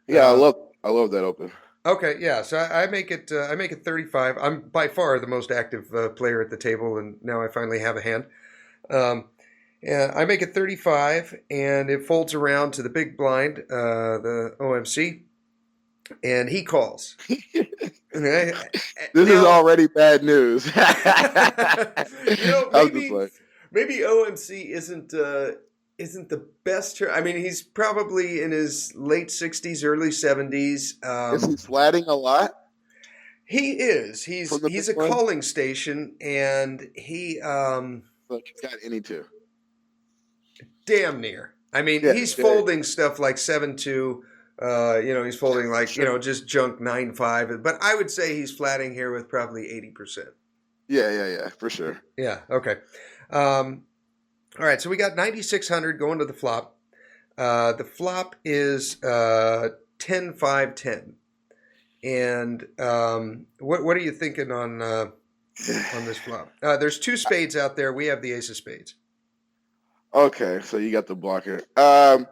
Yeah, I love that open. Okay, yeah. So I make it 35. I'm by far the most active player at the table, and now I finally have a hand. And I make it 35, and it folds around to the big blind, the OMC, and he calls. Okay. This is already bad news. Maybe OMC isn't the best term. I mean, he's probably in his late 60s, early 70s. Is he flatting a lot? He is. He's a calling station, and he Look, he's got any two. Damn near. I mean, he's folding stuff like 7-2. He's folding like, just junk 9-5. But I would say he's flatting here with probably 80%. Yeah, for sure. Yeah, okay. All right, so we got 9,600 going to the flop. The flop is 10-5-10. And what are you thinking on this flop? There's 2 spades out there. We have the ace of spades. Okay, so you got the blocker. All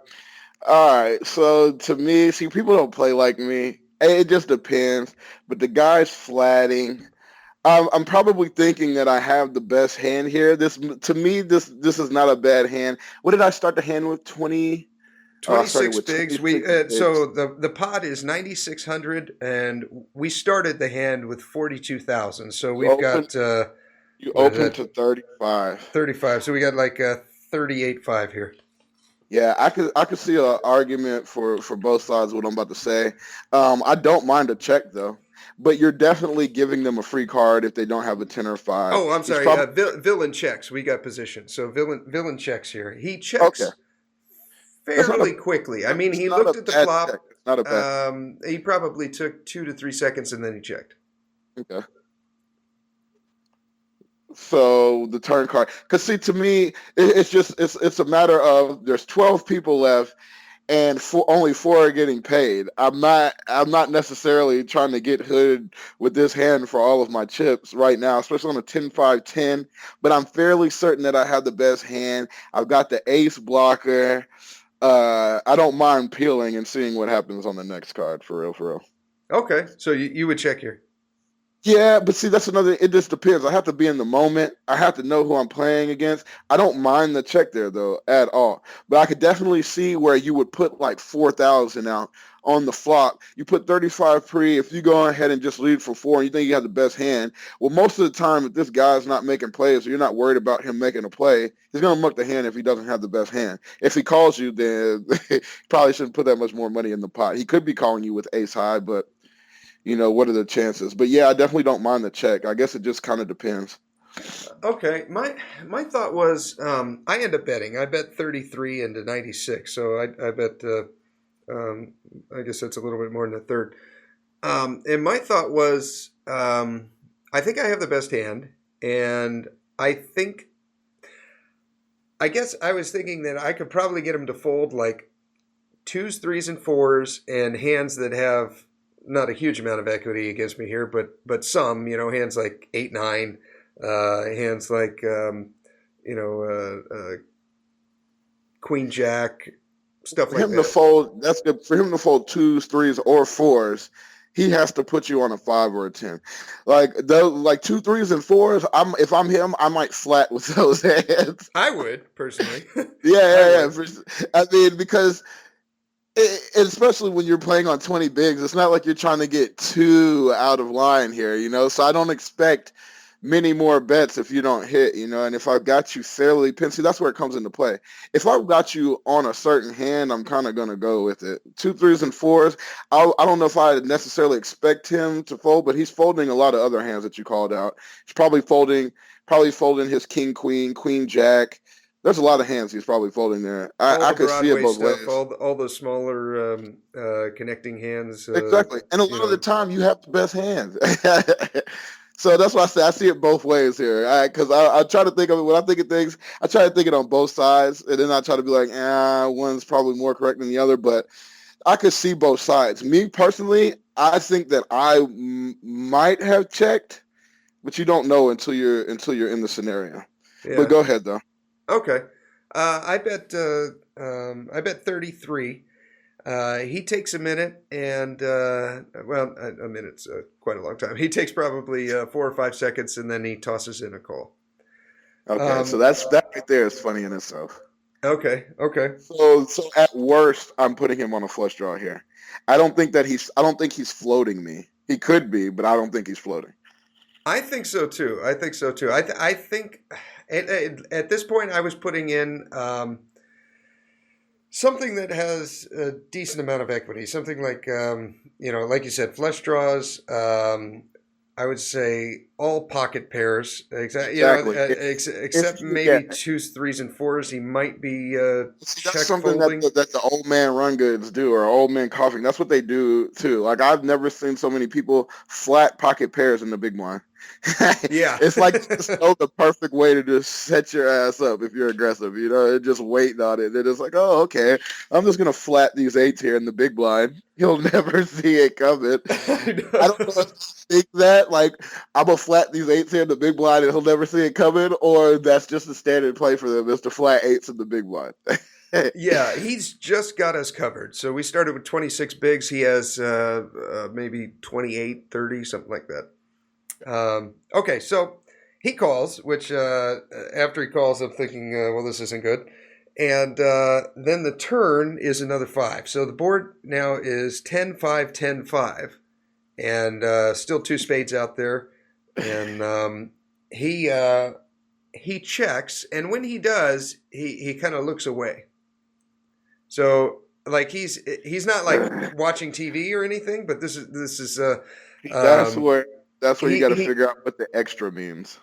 right, so to me, see, people don't play like me. It just depends. But the guy's flatting. I'm probably thinking that I have the best hand here. This is not a bad hand. What did I start the hand with? 26 bigs. So the pot is 9,600, and we started the hand with 42,000. So we've got you opened to 35. 35. So we got like 38.5 here. Yeah, I could see an argument for both sides of what I'm about to say. I don't mind a check though, but you're definitely giving them a free card if they don't have a 10 or 5. Oh, I'm sorry. Villain checks. We got position. So villain checks here. He checks fairly quickly. I mean, he looked at the flop. Check. It's not a bad. He probably took 2 to 3 seconds and then he checked. Okay. So the turn card, because see, to me, it's a matter of there's 12 people left, and only four are getting paid. I'm not necessarily trying to get hooded with this hand for all of my chips right now, especially on a 10-5-10. But I'm fairly certain that I have the best hand. I've got the ace blocker. I don't mind peeling and seeing what happens on the next card, for real, for real. Okay, so you would check here. Yeah, but see, that's another. It just depends. I have to be in the moment. I have to know who I'm playing against. I don't mind the check there though at all. But I could definitely see where you would put like 4,000 out on the flop. You put 35 pre. If you go ahead and just lead for four, and you think you have the best hand. Well, most of the time, if this guy's not making plays, or you're not worried about him making a play, he's gonna muck the hand if he doesn't have the best hand. If he calls you, then probably shouldn't put that much more money in the pot. He could be calling you with ace high, but what are the chances? But yeah, I definitely don't mind the check. I guess it just kind of depends. Okay, my thought was I end up betting. I bet 33 into 96, so I bet I guess that's a little bit more than a third. And my thought was I think I have the best hand, and I guess I was thinking that I could probably get him to fold like twos, threes, and fours, and hands that have not a huge amount of equity against me here, but some, hands like 8-9, hands like Queen Jack, stuff For like him to that. fold, that's good. For him to fold twos, threes, or fours, he has to put you on a 5 or a 10. Like two threes and fours. If I'm him, I might flat with those hands. I would personally. Yeah, yeah, yeah. I mean, because especially when you're playing on 20 bigs, it's not like you're trying to get too out of line here. So I don't expect many more bets if you don't hit, and if I've got you fairly pinsy, that's where it comes into play. If I've got you on a certain hand, I'm kind of going to go with it. Two, threes, and fours, I don't know if I necessarily expect him to fold, but he's folding a lot of other hands that you called out. He's probably folding his king, queen, queen, jack. There's a lot of hands he's probably folding there. I could see it Broadway both stuff, ways. all the smaller connecting hands. Exactly. And a lot of the time you have the best hands. So that's why I say I see it both ways here. Because I try to think of it when I think of things, I try to think it on both sides. And then I try to be like, one's probably more correct than the other. But I could see both sides. Me personally, I think that I might have checked, but you don't know until you're in the scenario. Yeah. But go ahead though. Okay. I bet 33. He takes a minute, and a minute's quite a long time. He takes probably 4 or 5 seconds, and then he tosses in a call. Okay, so that right there is funny in itself. Okay. So at worst, I'm putting him on a flush draw here. I don't think he's floating me. He could be, but I don't think he's floating. I think so too. I think at this point I was putting in something that has a decent amount of equity. Something like like you said, flush draws. I would say all pocket pairs. Exactly. Except maybe twos, threes, and fours. He might be check that's something folding. that the old man run goods do, or old man coughing. That's what they do too. Like I've never seen so many people flat pocket pairs in the big blind. Yeah, it's like the perfect way to just set your ass up if you're aggressive. Just waiting on it. They're just like, oh, okay, I'm just gonna flat these eights here in the big blind. You'll never see it coming. I don't know if you think that, like, I'm gonna flat these eights here in the big blind and he'll never see it coming, or that's just the standard play for them is to flat eights in the big blind. Yeah, he's just got us covered. So we started with 26 bigs. He has maybe 28, 30, something like that. Okay, so he calls, which after he calls, I'm thinking, well, this isn't good. And then the turn is another 5. So the board now is 10-5, 10-5. And still 2 spades out there. And he checks. And when he does, he kind of looks away. So like he's not like watching TV or anything, but this is that's where you got to figure out what the extra means.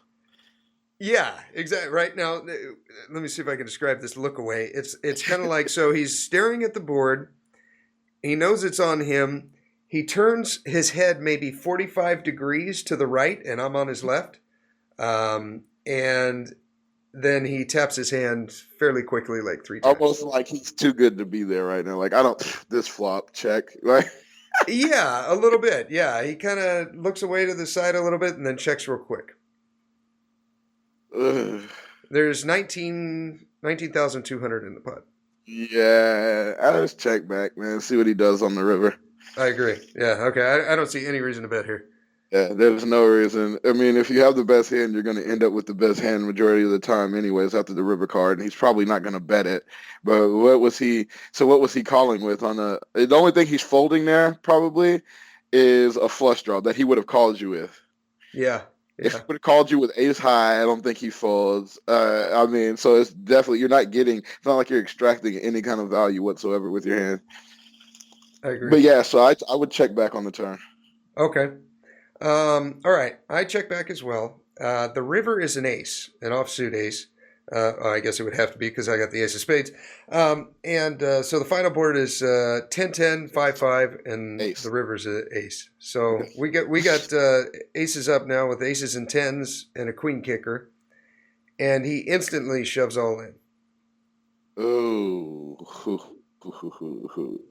Yeah, exactly. Right now, let me see if I can describe this look away. It's kind of like, so he's staring at the board. He knows it's on him. He turns his head maybe 45 degrees to the right, and I'm on his left. and then he taps his hand fairly quickly, like 3 times. Almost like he's too good to be there right now. Like, I don't, this flop, check. Like, Yeah, a little bit. Yeah, he kind of looks away to the side a little bit and then checks real quick. ugh. There's 19,200 in the pot. Yeah, I just check back, man. See what he does on the river. I agree. Yeah, okay. I don't see any reason to bet here. Yeah, there's no reason. I mean, if you have the best hand, you're going to end up with the best hand majority of the time, anyways, after the river card. And he's probably not going to bet it. But what was he? So what was he calling with on a? The only thing he's folding there probably is a flush draw that he would have called you with. Yeah. If he would have called you with ace high, I don't think he folds. I mean, so it's definitely you're not getting. It's not like you're extracting any kind of value whatsoever with your hand. I agree. But yeah, so I would check back on the turn. Okay. All right. I check back as well. The river is an ace, an offsuit ace. I guess it would have to be because I got the ace of spades. So the final board is 10-10, 5-5, and Ace. the river's an ace. So Okay. we got aces up now with aces and tens and a queen kicker. And he instantly shoves all in. Oh.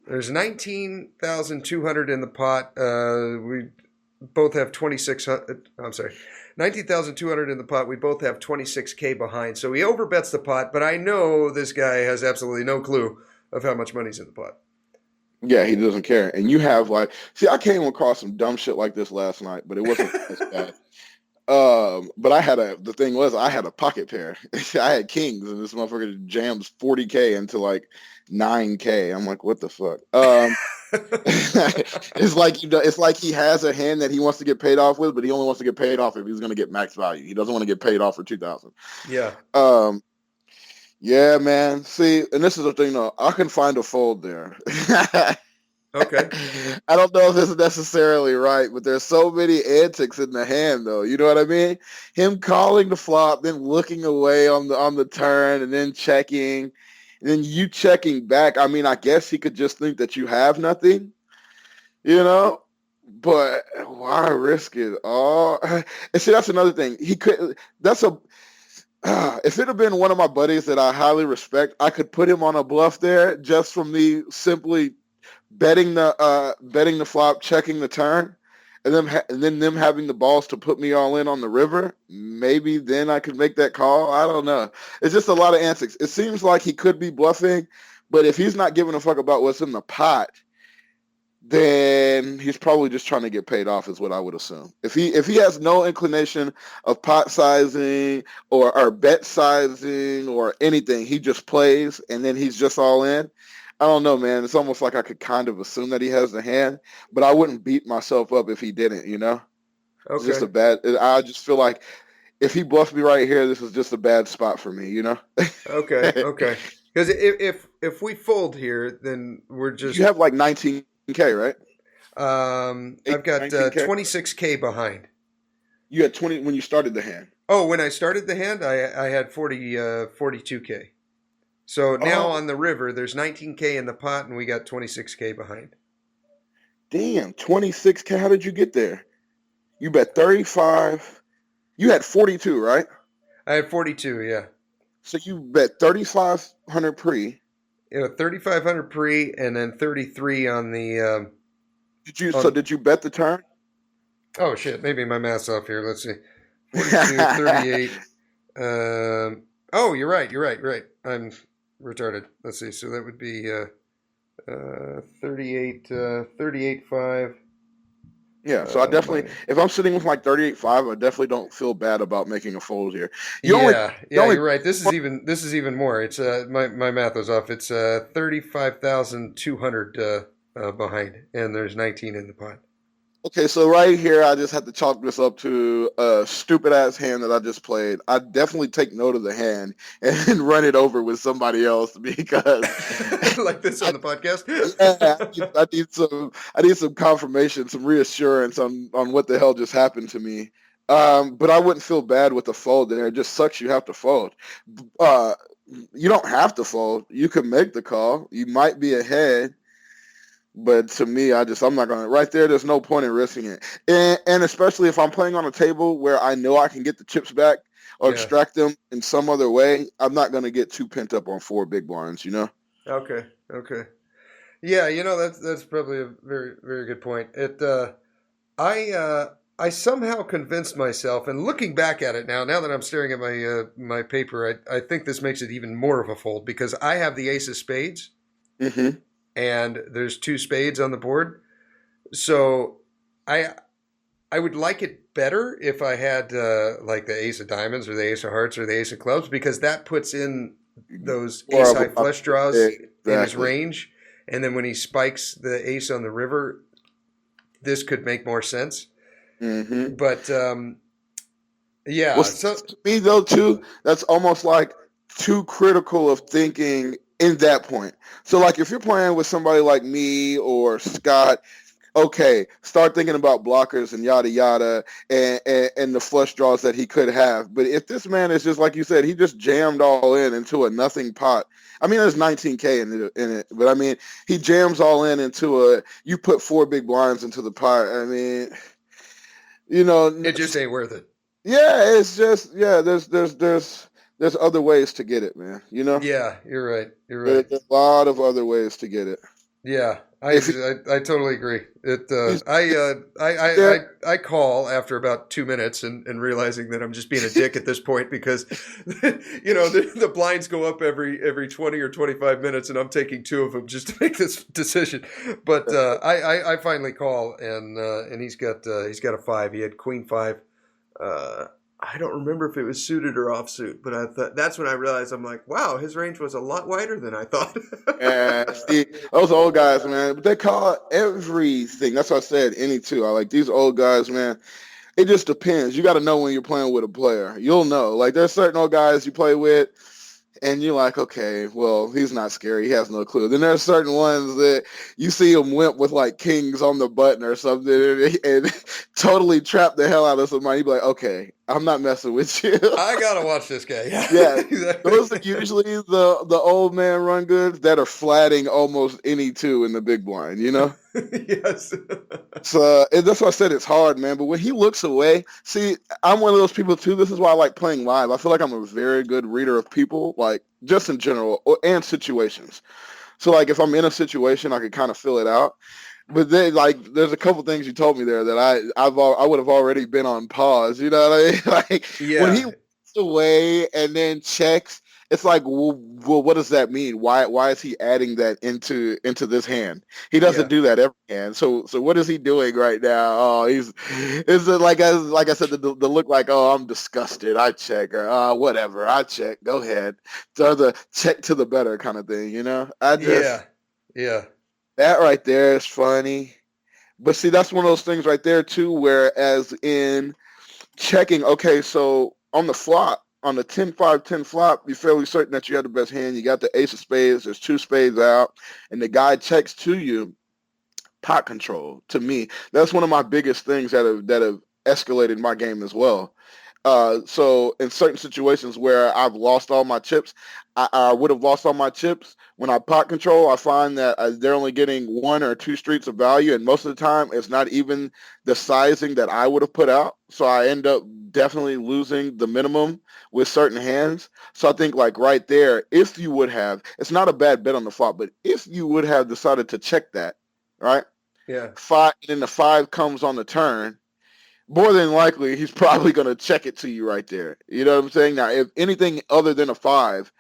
There's 19,200 in the pot. We both have 2,600. I'm sorry, 19,200 in the pot. We both have 26K behind. So he overbets the pot, but I know this guy has absolutely no clue of how much money's in the pot. Yeah, he doesn't care. And you have like, see, I came across some dumb shit like this last night, but it wasn't as bad. But I had a pocket pair. I had kings, and this motherfucker jams 40K into like 9K. I'm like, what the fuck? It's like it's like he has a hand that he wants to get paid off with, but he only wants to get paid off if he's going to get max value. He doesn't want to get paid off for 2,000. Yeah. Yeah, man. See, and this is the thing, though. I can find a fold there. Okay. I don't know if this is necessarily right, but there's so many antics in the hand, though. You know what I mean? Him calling the flop, then looking away on the turn, and then checking, and then you checking back. I mean, I guess he could just think that you have nothing, you know. But why risk it all? And see, that's another thing. He could. If it had been one of my buddies that I highly respect, I could put him on a bluff there just from me simply betting the flop, checking the turn, and then them having the balls to put me all in on the river. Maybe then I could make that call. I don't know. It's just a lot of antics. It seems like he could be bluffing, but if he's not giving a fuck about what's in the pot, then he's probably just trying to get paid off, is what I would assume. If he has no inclination of pot sizing or bet sizing or anything, he just plays and then he's just all in. I don't know, man. It's almost like I could kind of assume that he has the hand, but I wouldn't beat myself up if he didn't, you know? Okay. It's just I just feel like if he bluffed me right here, this is just a bad spot for me, you know? Okay. Because if we fold here, then we're just... You have like 19K, right? I've got 26K behind. You had 20 when you started the hand. Oh, when I started the hand, I had 42K. So now on the river, there's 19K in the pot, and we got 26K behind. Damn, 26K. How did you get there? You bet 35. You had 42, right? I had 42, yeah. So you bet 3,500 pre. 3,500 pre, and then 33 on the. Did you bet the turn? Oh shit! Maybe my math's off here. Let's see. 42, 38. Oh, you're right. I'm retarded. Let's see. So that would be 38.5. Yeah, so I definitely, if I'm sitting with like 38.5, I definitely don't feel bad about making a fold here. You're right. This is even more. It's my math was off. It's 35,200 behind, and there's 19 in the pot. Okay, so right here, I just have to chalk this up to a stupid-ass hand that I just played. I definitely take note of the hand and run it over with somebody else because... like this on the podcast? Yeah, I need some confirmation, some reassurance on what the hell just happened to me. But I wouldn't feel bad with the fold there. It just sucks you have to fold. You don't have to fold. You can make the call. You might be ahead. But to me, I'm not going to. Right there, there's no point in risking it. And especially if I'm playing on a table where I know I can get the chips back, or Yeah. extract them in some other way, I'm not going to get too pent up on 4 big blinds, Okay. Okay. Yeah, that's probably a very very good point. I I somehow convinced myself, and looking back at it now that I'm staring at my paper, I think this makes it even more of a fold because I have the ace of spades, Mm-hmm. and there's 2 spades on the board. So I I would like it better if I had like the ace of diamonds or the ace of hearts or the ace of clubs because that puts in those More ace of high a flush draws in his exactly. range, and then when he spikes the ace on the river, this could make more sense. Mm-hmm. But Well, yeah, so to me though, too, that's almost like too critical of thinking in that point. So, like, if you're playing with somebody like me or Scott, okay, start thinking about blockers and yada yada and the flush draws that he could have. But if this man is just like you said, he just jammed all in into a nothing pot. I mean, there's 19K in it, but I mean, he jams all in into you put 4 big blinds into the pot. I mean, you know, it just ain't worth it. yeah, it's just yeah. There's other ways to get it, man. Yeah, you're right. You're right. There's a lot of other ways to get it. Yeah, If he, I totally agree. It he's there, I call after about 2 minutes and realizing that I'm just being a dick at this point because the blinds go up every 20 or 25 minutes and I'm taking 2 of them just to make this decision. But I finally call and he's got a 5. He had queen 5. Uh, I don't remember if it was suited or offsuit, but I thought that's when I realized I'm like, wow, his range was a lot wider than I thought. and see those old guys, man. But they call everything. That's what I said. Any two. I like these old guys, man. It just depends. You got to know when you're playing with a player. You'll know. Like there's certain old guys you play with. And you're like, okay, well, he's not scary. He has no clue. Then there's certain ones that you see him wimp with like kings on the button or something and totally trap the hell out of somebody. You be like, okay, I'm not messing with you. I gotta watch this guy. Yeah, Exactly. those are usually the old man run goods that are flatting almost any 2 in the big blind. Yes. So and that's why I said it's hard, man. But when he looks away, see, I'm one of those people too. This is why I like playing live. I feel like I'm a very good reader of people, like just in general and situations. So like if I'm in a situation, I can kind of feel it out. But then like there's a couple things you told me there that I would have already been on pause. You know what I mean? Like when he Yeah. looks away and then checks, it's like, well, what does that mean? Why is he adding that into this hand? He doesn't Yeah. do that every hand. So what is he doing right now? Oh, is it like I said the look like, oh, I'm disgusted. I check or whatever. I check. Go ahead. So the check to the better kind of thing. I just Yeah. Yeah. that right there is funny. But see, that's one of those things right there too, whereas in checking, okay, so on the flop, on the 10-5-10 flop, you're fairly certain that you have the best hand. You got the ace of spades, there's 2 spades out, and the guy checks to you, pot control. To me, that's one of my biggest things that have escalated my game as well. So in certain situations where I've lost all my chips, I would have lost all my chips. When I pot control, I find that they're only getting 1 or 2 streets of value, and most of the time, it's not even the sizing that I would have put out. So I end up definitely losing the minimum with certain hands. So I think like right there, if you would have, it's not a bad bet on the flop, but if you would have decided to check that, right? Yeah. 5, and then the 5 comes on the turn, more than likely he's probably going to check it to you right there. You know what I'm saying? Now, if anything other than a 5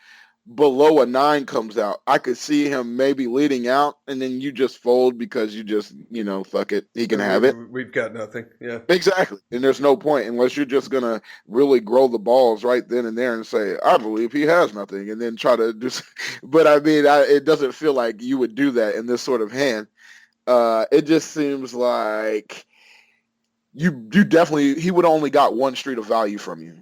below a 9 comes out, I could see him maybe leading out and then you just fold because you just, fuck it. He can have it. We've got nothing. Yeah. Exactly. And there's no point unless you're just going to really grow the balls right then and there and say, I believe he has nothing, and then try to do. But I mean, it doesn't feel like you would do that in this sort of hand. It just seems like you definitely he would only got 1 street of value from you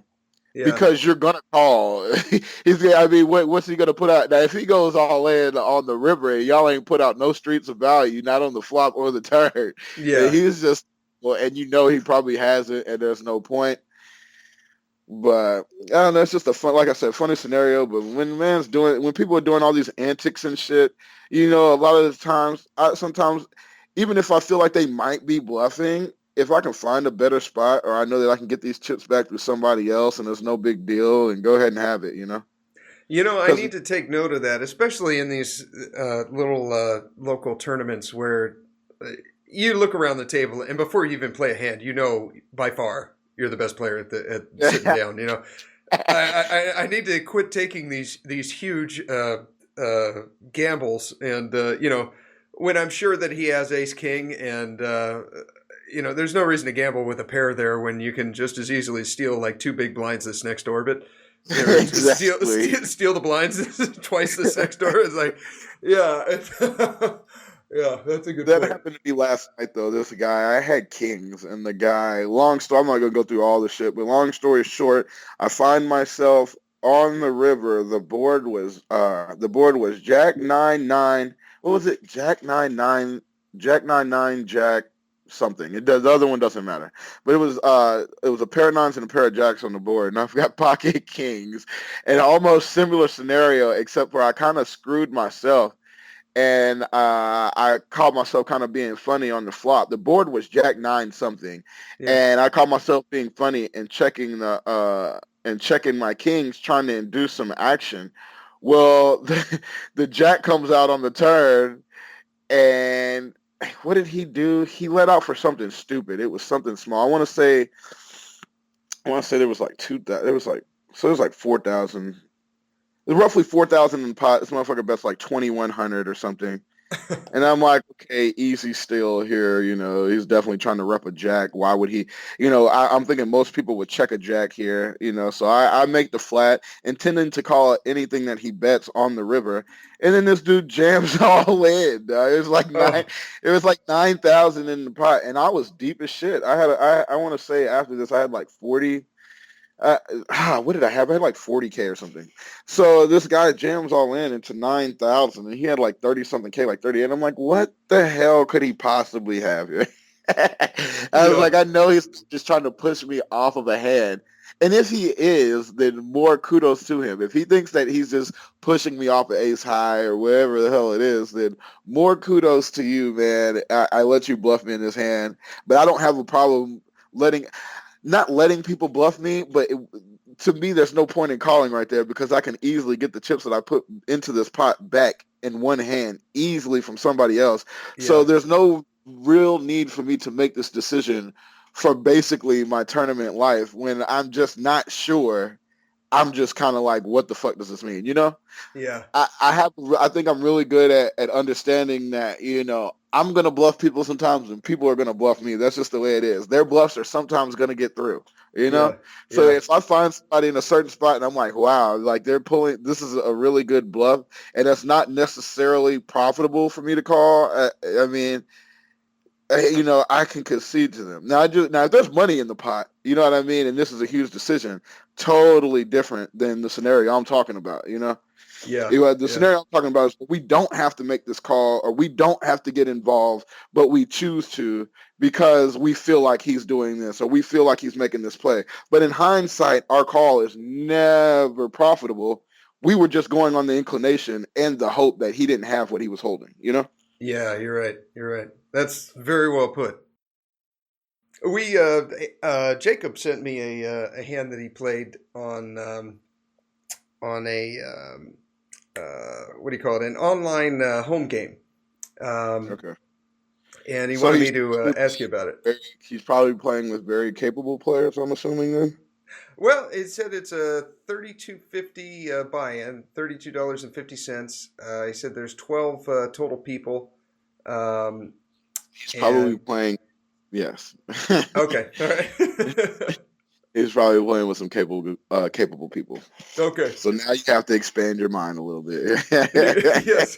Yeah. because you're gonna call. I mean, what's he gonna put out now? If he goes all in on the river and y'all ain't put out no streets of value, not on the flop or the turn, and Yeah. he's just and he probably has it, and there's no point. But I don't know. It's just a fun, like I said, funny scenario. But when people are doing all these antics and shit, a lot of the times, sometimes, even if I feel like they might be bluffing, if I can find a better spot, or I know that I can get these chips back through somebody else, and it's no big deal, and go ahead and have it, I Because need to take note of that, especially in these little local tournaments where you look around the table, and before you even play a hand, by far you're the best player at sitting down. I need to quit taking these huge gambles, and when I'm sure that he has ace king, and there's no reason to gamble with a pair there when you can just as easily steal like two big blinds this next orbit. exactly. Steal the blinds twice this next door. It's like, yeah, yeah, that's a good That point. happened to me last night, though. This guy, I had kings, and the guy, long story, I'm not going to go through all the shit, but long story short, I find myself on the river. The board was Jack 9-9. What was it? Jack 9-9, Jack 9-9, Jack something. The other one doesn't matter. But it was a pair of nines and a pair of jacks on the board, and I've got pocket kings. And almost similar scenario, except for I kind of screwed myself and I caught myself kind of being funny on the flop. The board was Jack 9 something, Yeah. and I caught myself being funny and checking my kings, trying to induce some action. Well, the Jack comes out on the turn, and what did he do? He let out for something stupid. It was something small. I want to say there was like 2,000. It was like 4,000. There's roughly 4,000 in the pot. This motherfucker bets like 2,100 or something. And I'm like, okay, easy still here. He's definitely trying to rep a jack. Why would he? I'm thinking most people would check a jack here. So I make the flat, intending to call anything that he bets on the river. And then this dude jams all in. It was like nine. Oh, It was like 9,000 in the pot, and I was deep as shit. I want to say after this, I had like 40. What did I have? I had like 40K or something. So this guy jams all in into 9,000, and he had like 30 something K, like 38. I'm like, what the hell could he possibly have here? I was yeah, like, I know he's just trying to push me off of a hand. And if he is, then more kudos to him. If he thinks that he's just pushing me off of ace high or whatever the hell it is, then more kudos to you, man. I let you bluff me in this hand, but I don't have a problem letting not letting people bluff me, but to me, there's no point in calling right there because I can easily get the chips that I put into this pot back in one hand easily from somebody else. So yeah, there's no real need for me to make this decision for basically my tournament life when I'm just not sure. I'm just kind of like, what the fuck does this mean? yeah, I think I'm really good at understanding that, I'm going to bluff people sometimes and people are going to bluff me. That's just the way it is. Their bluffs are sometimes going to get through, you know? yeah, So yeah, if I find somebody in a certain spot and I'm like, wow, like this is a really good bluff and that's not necessarily profitable for me to call. I mean, I can concede to them. Now if there's money in the pot, you know what I mean? And this is a huge decision, totally different than the scenario I'm talking about, yeah, The yeah, scenario I'm talking about is we don't have to make this call or we don't have to get involved, but we choose to because we feel like he's doing this or we feel like he's making this play. But in hindsight, our call is never profitable. We were just going on the inclination and the hope that he didn't have what he was holding. yeah. You're right. You're right. That's very well put. We Jacob sent me a hand that he played on a what do you call it? An online home game. Um, Okay. and he So wanted me to ask you about it. he's probably playing with very capable players, I'm assuming then. Well, it said it's a 32.50 buy-in, $32.50. He said there's 12 total people, um, He's probably and playing, yes. okay, all right, He's probably playing with some capable people. okay, So now you have to expand your mind a little bit. yes,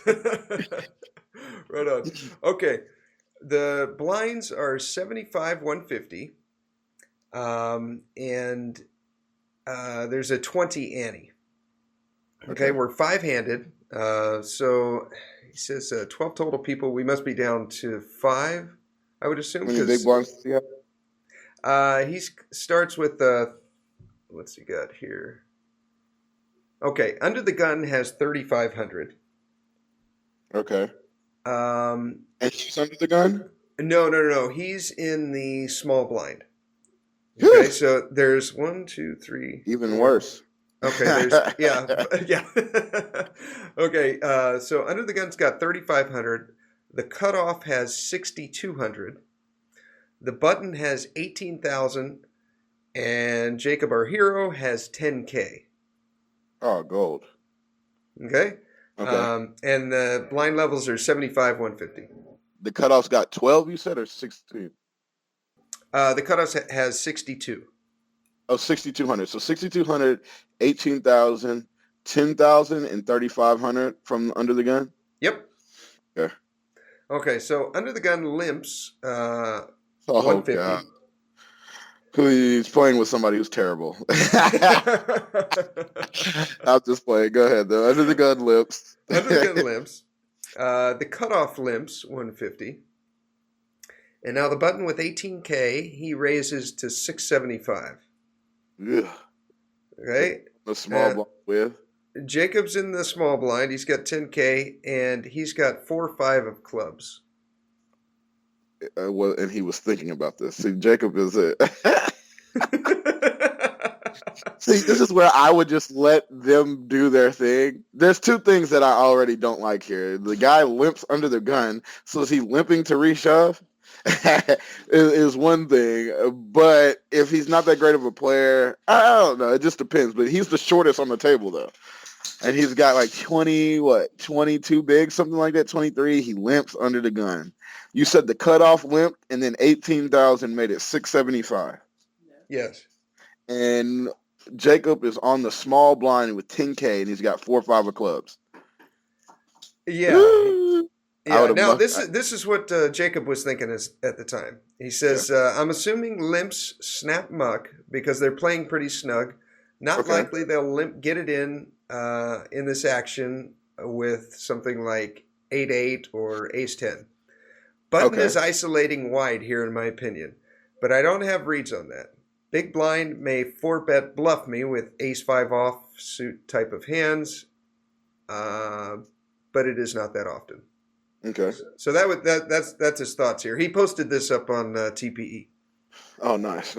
right on. Okay, the blinds are 75 150, and there's a 20 ante. Okay, Okay. we're five-handed. So he says 12 total people. We must be down to five, I would assume, How many big because blinds do you have? he starts with what's he got here? Okay, under the gun has 3,500. Okay. Um, And he's under the gun? No. He's in the small blind. Okay, so there's 1, 2, 3, Even 4. worse. Okay, there's yeah. Okay, so under the gun's got 3,500. The cutoff has 6,200. The button has 18,000, and Jacob, our hero, has 10K. Oh, gold. Okay. Okay. And the blind levels are 75, 150. The cutoff's got 12, you said, or 16? The cutoff has 62. Oh, 6,200. So 6,200, 18,000, 10,000, and 3,500 from under the gun? Yep. Yeah. Okay, so under the gun limps Oh, 150. God. He's playing with somebody who's terrible. I'm just playing. Go ahead, though. Under the gun limps. Under the gun limps. The cutoff limps 150. And now the button with 18K, he raises to 675. Ugh. Okay. The small blind with. Jacob's in the small blind. He's got 10K, and he's got 4-5 of clubs. Well, and he was thinking about this. See, Jacob is it. See, this is where I would just let them do their thing. There's two things that I already don't like here. The guy limps under the gun, so is he limping to reshove? is one thing, but if he's not that great of a player, I don't know. It just depends. But he's the shortest on the table, though, and he's got like 22 big, something like that, 23. He limps under the gun. You said the cutoff limped, and then 18,000 made it 675. Yes. And Jacob is on the small blind with 10K, and he's got 4-5 of clubs. Yeah. Yeah. Now this is what Jacob was thinking at the time. He says, "I'm assuming limps snap muck because they're playing pretty snug. Not likely they'll get it in this action with something like 8-8 or ace-10. Button is isolating wide here, in my opinion, but I don't have reads on that. Big blind may 4-bet bluff me with ace-5 offsuit type of hands, but it is not that often." Okay. So that's his thoughts here. He posted this up on TPE. Oh, nice.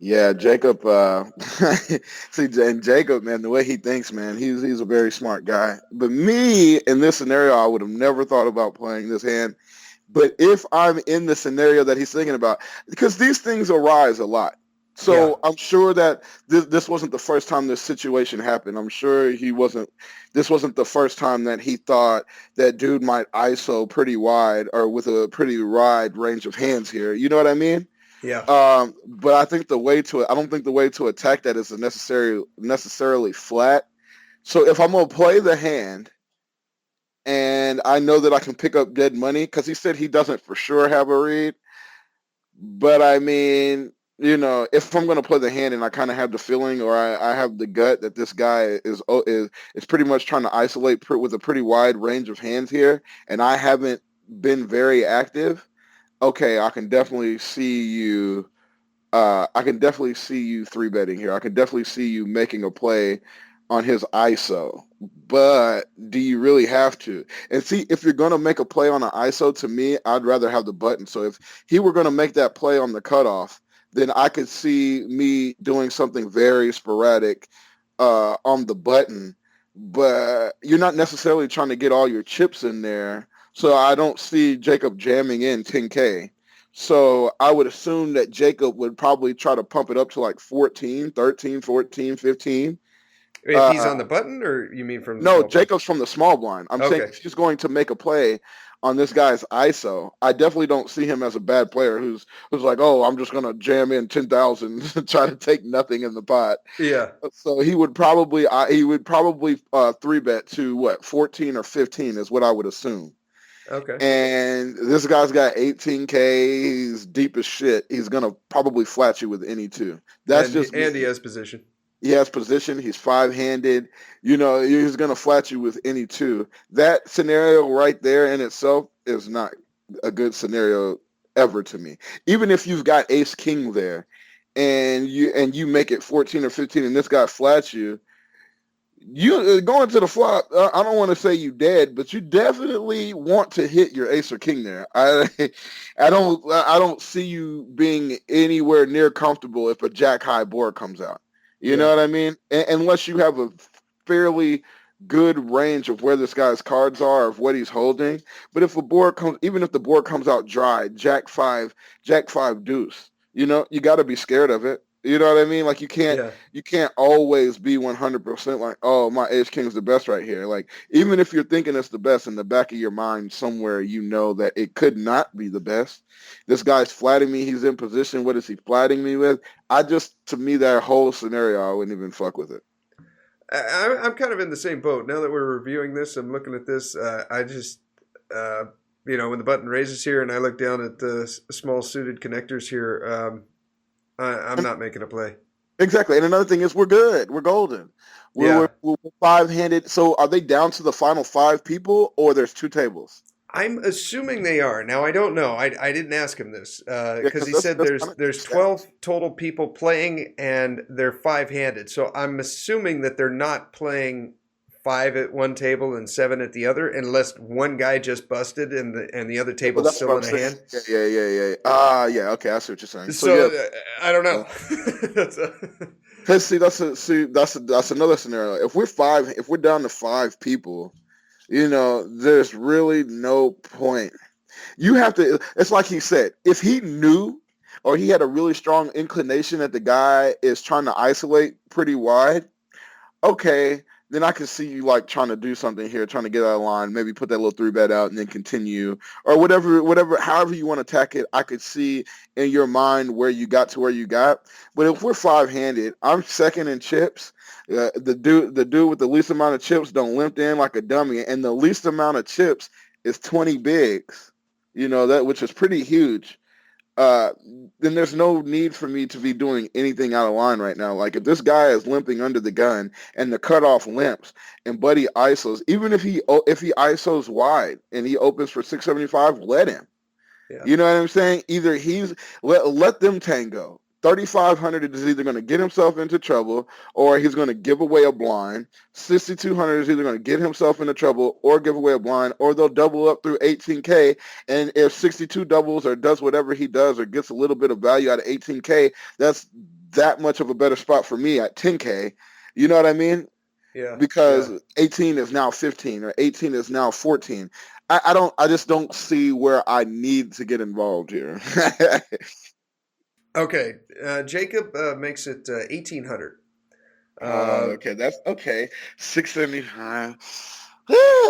Yeah, Jacob. See, and Jacob, man, the way he thinks, man, he's a very smart guy. But me, in this scenario, I would have never thought about playing this hand. But if I'm in the scenario that he's thinking about, because these things arise a lot. So I'm sure that this wasn't the first time this situation happened. I'm sure this wasn't the first time that he thought that dude might ISO pretty wide or with a pretty wide range of hands here. You know what I mean? Yeah. But I think I don't think the way to attack that is necessarily flat. So if I'm going to play the hand and I know that I can pick up dead money, because he said he doesn't for sure have a read, but I mean, if I'm going to play the hand and I kind of have the feeling or I have the gut that this guy is pretty much trying to isolate with a pretty wide range of hands here, and I haven't been very active, okay, I can definitely see you. I can definitely see you 3-betting here. I can definitely see you making a play on his ISO. But do you really have to? And see, if you're going to make a play on an ISO, to me, I'd rather have the button. So if he were going to make that play on the cutoff, then I could see me doing something very sporadic on the button. But you're not necessarily trying to get all your chips in there. So I don't see Jacob jamming in 10K. So I would assume that Jacob would probably try to pump it up to like 14, 13, 14, 15. If he's on the button, or you mean from the No, small blind? Jacob's from the small blind. I'm saying if he's going to make a play on this guy's ISO, I definitely don't see him as a bad player who's like, oh, I'm just going to jam in 10,000 and try to take nothing in the pot. Yeah. So he would probably 3-bet to what, 14 or 15 is what I would assume. Okay. And this guy's got 18K. He's deep as shit. He's going to probably flat you with any two. And he has position. He has position. He's 5-handed. He's going to flat you with any two. That scenario right there in itself is not a good scenario ever to me. Even if you've got ace king there and you make it 14 or 15 and this guy flats you, You going to the flop. I don't want to say you dead, but you definitely want to hit your ace or king there. I don't see you being anywhere near comfortable if a jack high board comes out. You know Yeah. what I mean? Unless you have a fairly good range of where this guy's cards are, of what he's holding. But if a board comes, even if the board comes out dry, jack five deuce, you got to be scared of it. You know what I mean? Like Yeah. you can't always be 100% like, oh, my ace king is the best right here. Like, even if you're thinking it's the best, in the back of your mind somewhere, you know that it could not be the best. This guy's flatting me. He's in position. What is he flatting me with? To me, that whole scenario, I wouldn't even fuck with it. I'm kind of in the same boat. Now that we're reviewing this, I'm looking at this. I just, when the button raises here and I look down at the small suited connectors here, I'm not making a play. Exactly. And another thing is we're good. We're golden. Yeah. We're five-handed. So are they down to the final five people, or there's two tables? I'm assuming they are. Now I don't know. I didn't ask him this Yeah, because because he that's said that's there's kind of there's 12 total people playing and they're five-handed. So I'm assuming that they're not playing five at one table and seven at the other, unless one guy just busted and the other well, table's that's what still I'm in a saying. hand. Yeah. Yeah. Okay, I see what you're saying. So So yeah, I don't uh, know. That's a, cause that's another scenario. If we're down to five people, there's really no point. You have to. It's like he said. If he knew, or he had a really strong inclination that the guy is trying to isolate pretty wide, okay, then I can see you like trying to do something here, trying to get out of line, maybe put that little three bet out and then continue, or however you want to attack it. I could see in your mind where you got to where you got. But if we're five-handed, I'm second in chips. The dude with the least amount of chips don't limp in like a dummy, and the least amount of chips is 20 bigs. That, which is pretty huge. uh, then there's no need for me to be doing anything out of line right now. Like, if this guy is limping under the gun and the cutoff limps and Buddy ISOs, even if he ISOs wide and he opens for 675, let him. yeah. You know what I'm saying? Either let them tango. 3,500 is either going to get himself into trouble or he's going to give away a blind. 6,200 is either going to get himself into trouble or give away a blind, or they'll double up through 18K. And if 62 doubles or does whatever he does or gets a little bit of value out of 18K, that's that much of a better spot for me at 10K. You know what I mean? Yeah. Because Yeah. 18 is now 15 or 18 is now 14. I just don't see where I need to get involved here. Okay. Jacob makes it 1800. Okay, that's okay. 675.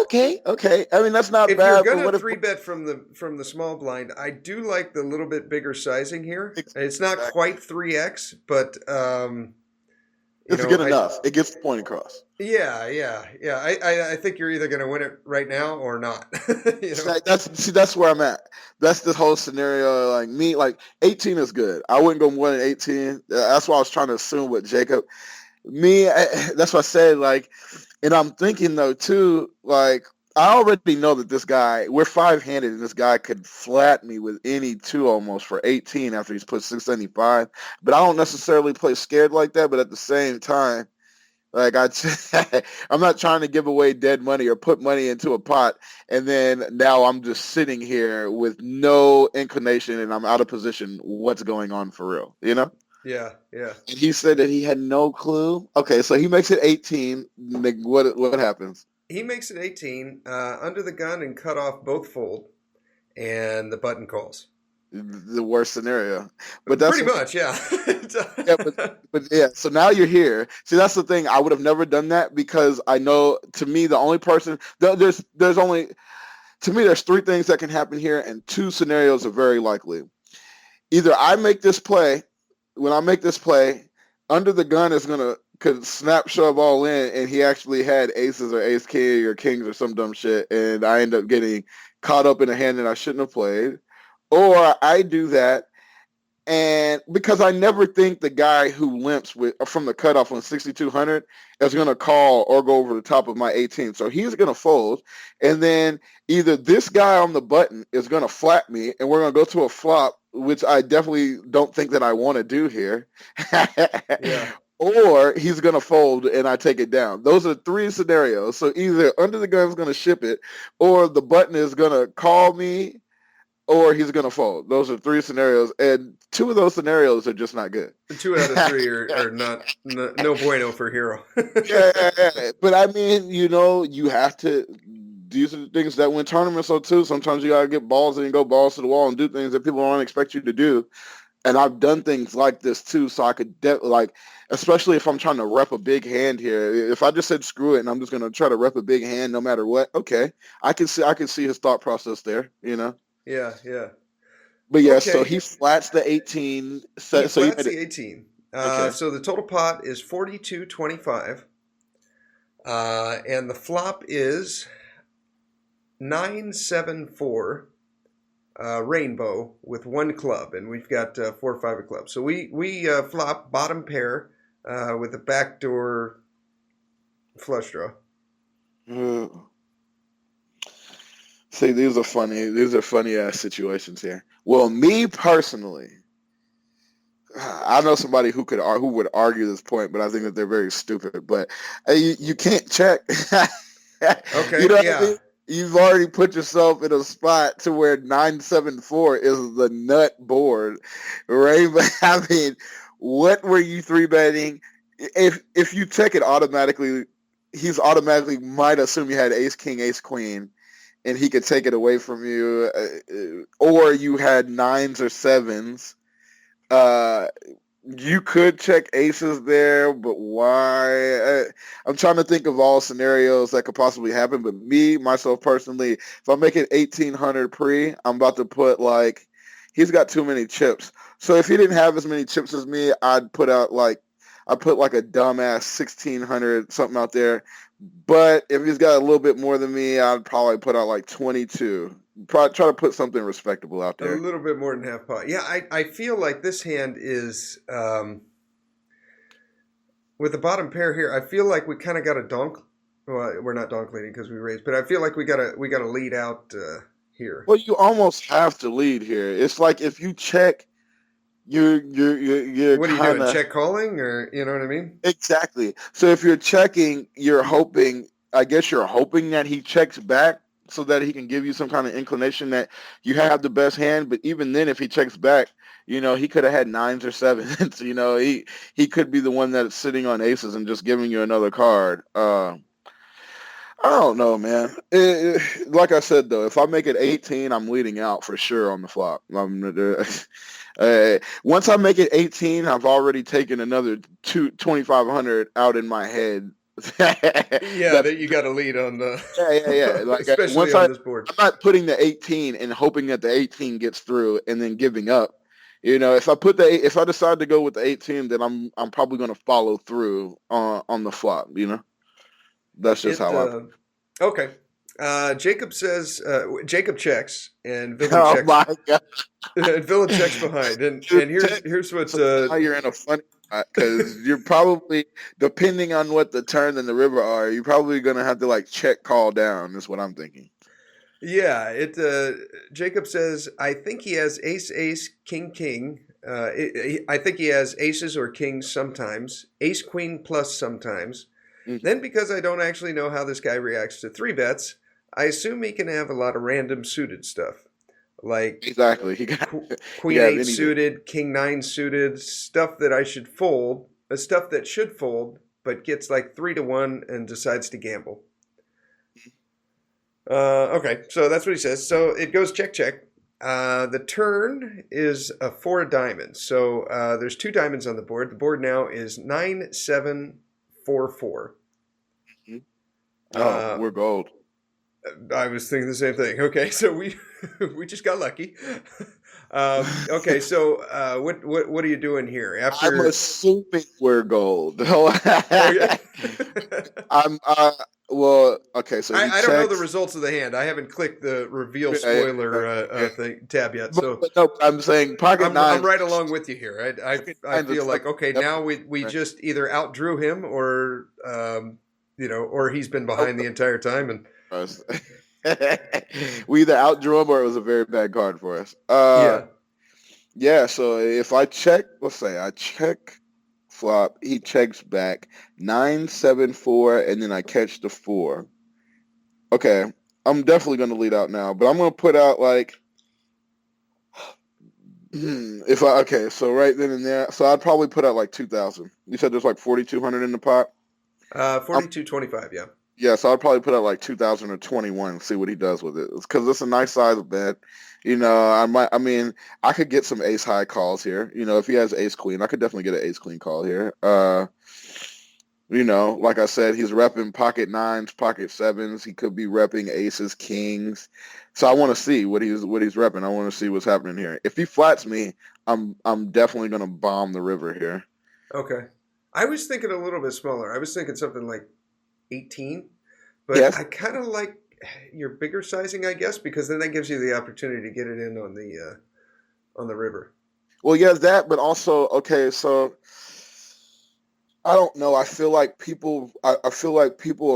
Okay. I mean, that's not If you're bad, but gonna what if three bet from the small blind, I do like the little bit bigger sizing here. It's not exactly. quite 3x, but It's good enough. It gets the point across. yeah. I think you're either gonna win it right now or not. you know. That's where I'm at. That's the whole scenario. Like me, like 18 is good. I wouldn't go more than 18. That's why I was trying to assume with Jacob. That's what I said. Like, and I'm thinking though too. Like, I already know that this guy, we're five-handed, and this guy could flat me with any two almost for 18 after he's put 675. But I don't necessarily play scared like that. But at the same time, like I'm not trying to give away dead money or put money into a pot, and then now I'm just sitting here with no inclination, and I'm out of position. What's going on for real? Yeah. And he said that he had no clue. Okay, so he makes it 18. What happens? He makes it 18. Under the gun and cut off both fold, and the button calls. The worst scenario. But that's Pretty much, yeah. yeah, but yeah. So now you're here. See, that's the thing. I would have never done that because I know, to me, the only person there's only, to me, there's three things that can happen here, and two scenarios are very likely. Either I make this play. When I make this play, under the gun is gonna could snap shove all in, and he actually had aces or ace king or kings or some dumb shit, and I end up getting caught up in a hand that I shouldn't have played. Or I do that, and because I never think the guy who limps from the cutoff on 6,200 is going to call or go over the top of my 18. So he's going to fold. And then either this guy on the button is going to flat me and we're going to go to a flop, which I definitely don't think that I want to do here. Yeah. or he's gonna fold and I take it down. Those are three scenarios. So either under the gun's gonna ship it, or the button is gonna call me, or he's gonna fold. Those are three scenarios, and two of those scenarios are just not good. 2 out of 3 are not no bueno for Hero. Yeah. But I mean, you have to. These are the things that win tournaments. So too, sometimes you gotta get balls and go balls to the wall and do things that people don't expect you to do. And I've done things like this too, so I could especially if I'm trying to rep a big hand here. If I just said screw it and I'm just gonna try to rep a big hand no matter what, okay, I can see his thought process there. Yeah. But yeah, so Okay. he flats the 18. He So he flats made the it. 18. Okay. So the total pot is 42.25. And the flop is 9-7-4 rainbow with one club, and we've got 4-5 of clubs. So we flop bottom pair with a backdoor flush draw. See, these are funny ass situations here. Well, me personally, I know somebody who would argue this point, but I think that they're very stupid. But you can't check. Okay, You know what I yeah. mean? You've already put yourself in a spot to where 9-7-4 is the nut board, right? But I mean, what were you three betting? If you check it automatically, he's automatically might assume you had ace king, ace queen, and he could take it away from you, or you had nines or sevens. You could check aces there, but why? I'm trying to think of all scenarios that could possibly happen. But myself personally, if I make it 1800 pre, I'm about to put he's got too many chips. So if he didn't have as many chips as me, I'd put a dumbass 1600 something out there. But if he's got a little bit more than me, I'd probably put out 22. Probably try to put something respectable out there. A little bit more than half pot. Yeah, I feel like this hand is with the bottom pair here. I feel like we kind of got a donk. Well, we're not donk leading because we raised, but I feel like we got to lead out here. Well, you almost have to lead here. It's like if you check, you're What are you doing? Check calling, or you know what I mean? Exactly. So if you're checking, you're hoping. I guess you're hoping that he checks back so that he can give you some kind of inclination that you have the best hand. But even then, if he checks back, he could have had nines or sevens. He could be the one that's sitting on aces and just giving you another card. I don't know, man. Like I said, though, if I make it 18, I'm leading out for sure on the flop. Once I make it 18, I've already taken another 2,500 out in my head. Yeah, that you got to lead on the. Yeah. Especially on this board. I'm not putting the 18 and hoping that the 18 gets through and then giving up. If I decide to go with the 18, then I'm probably going to follow through on the flop. That's just how I. Okay. Jacob says Jacob checks and Villain Oh checks. my god! And Villain checks behind, and here's what. Now you're in a funny spot because you're probably, depending on what the turn and the river are, you're probably gonna have to check call down. Is what I'm thinking. Yeah, Jacob says I think he has ace ace king king. I think he has aces or kings sometimes, ace queen plus sometimes. Mm-hmm. Then, because I don't actually know how this guy reacts to 3-bets, I assume he can have a lot of random suited stuff. Like Exactly. Queen 8 suited, King 9 suited, stuff that I should fold, stuff that should fold, but gets 3-1 and decides to gamble. Okay, so that's what he says. So it goes check, check. The turn is a 4 of diamonds. So there's 2 diamonds on the board. The board now is 9-7-4-4. Oh, we're gold. I was thinking the same thing. Okay, so we just got lucky. Okay, so what are you doing here? I'm assuming we're gold. Well, okay. So I don't know the results of the hand. I haven't clicked the reveal spoiler tab yet. So no, I'm saying pocket nine. I'm right along with you here. I feel like okay, now we just either outdrew him or or he's been behind the entire time and. We either outdrew him or it was a very bad card for us. Yeah. So if I check, let's say I check flop. He checks back 9-7-4, and then I catch the 4. Okay, I'm definitely going to lead out now, but I'm going to put out like so right then and there, so I'd probably put out like 2,000. You said there's like 4,200 in the pot. 42.25. Yeah. Yeah, so I'd probably put out like 2,000 or 21 and see what he does with it. Because it's a nice size bet. I could get some ace high calls here. If he has ace queen, I could definitely get an ace queen call here. Like I said, he's repping pocket nines, pocket sevens. He could be repping aces, kings. So I want to see what he's repping. I want to see what's happening here. If he flats me, I'm definitely gonna bomb the river here. Okay. I was thinking a little bit smaller. I was thinking something like 18, but Yes. I kind of like your bigger sizing, I guess, because then that gives you the opportunity to get it in on the river. Well, yes, that, but also, okay, so I don't know. I feel like people are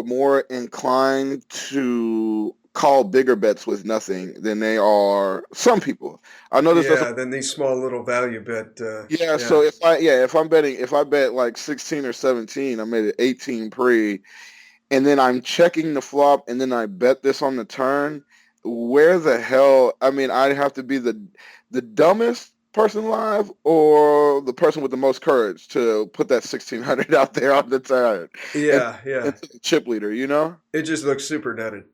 more inclined to call bigger bets with nothing than they are some people. I know this doesn't. Yeah, then these small little value bet. Yeah, Yeah. so if I bet like 16 or 17, I made it 18 pre, and then I'm checking the flop, and then I bet this on the turn. Where the hell? I mean, I'd have to be the dumbest person live or the person with the most courage to put that 1,600 out there on the turn and, Yeah, yeah. and to the chip leader. It just looks super nutted.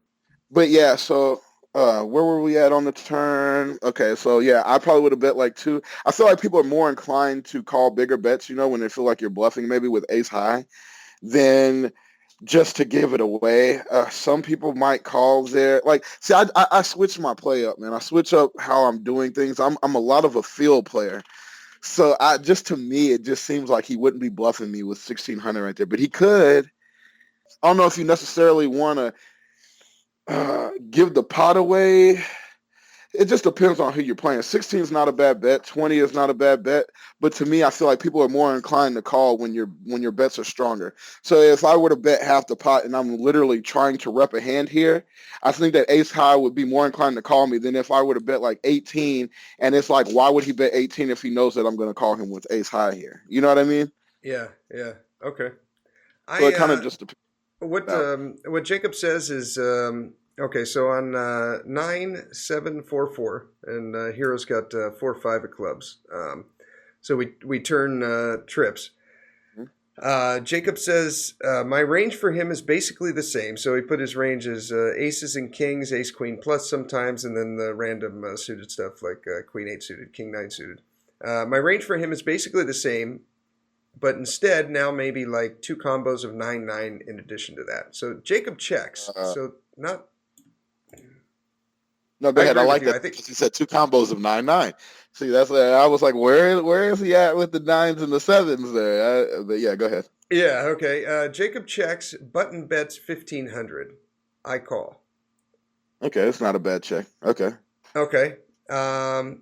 But yeah, so where were we at on the turn? Okay, so yeah, I probably would have bet like 2. I feel like people are more inclined to call bigger bets, when they feel like you're bluffing, maybe with ace high, than just to give it away. Some people might call there. Like, see, I switch my play up, man. I switch up how I'm doing things. I'm a lot of a field player. So to me, it just seems like he wouldn't be bluffing me with 1,600 right there, but he could. I don't know if you necessarily want to give the pot away. It just depends on who you're playing. 16 is not a bad bet. 20 is not a bad bet. But to me, I feel like people are more inclined to call when your bets are stronger. So if I were to bet half the pot and I'm literally trying to rep a hand here, I think that ace high would be more inclined to call me than if I were to bet like 18. And it's like, why would he bet 18 if he knows that I'm going to call him with ace high here? You know what I mean? Yeah, yeah. Okay. So it kind of just depends. What Jacob says is okay. So on 9-7-4-4, and Hero's got 4-5 of clubs. So we turn trips. Jacob says my range for him is basically the same. So he put his range as aces and kings, ace queen plus sometimes, and then the random suited stuff like queen 8 suited, king 9 suited. My range for him is basically the same, but instead now maybe like 2 combos of 9-9 in addition to that. So Jacob checks. So not. No, go ahead. I like that. I think he said 2 combos of 9-9. See, that's I was like, where is he at with the 9s and the 7s there? But yeah, go ahead. Yeah, okay. Jacob checks, button bets 1,500. I call. Okay, that's not a bad check. Okay. Okay. All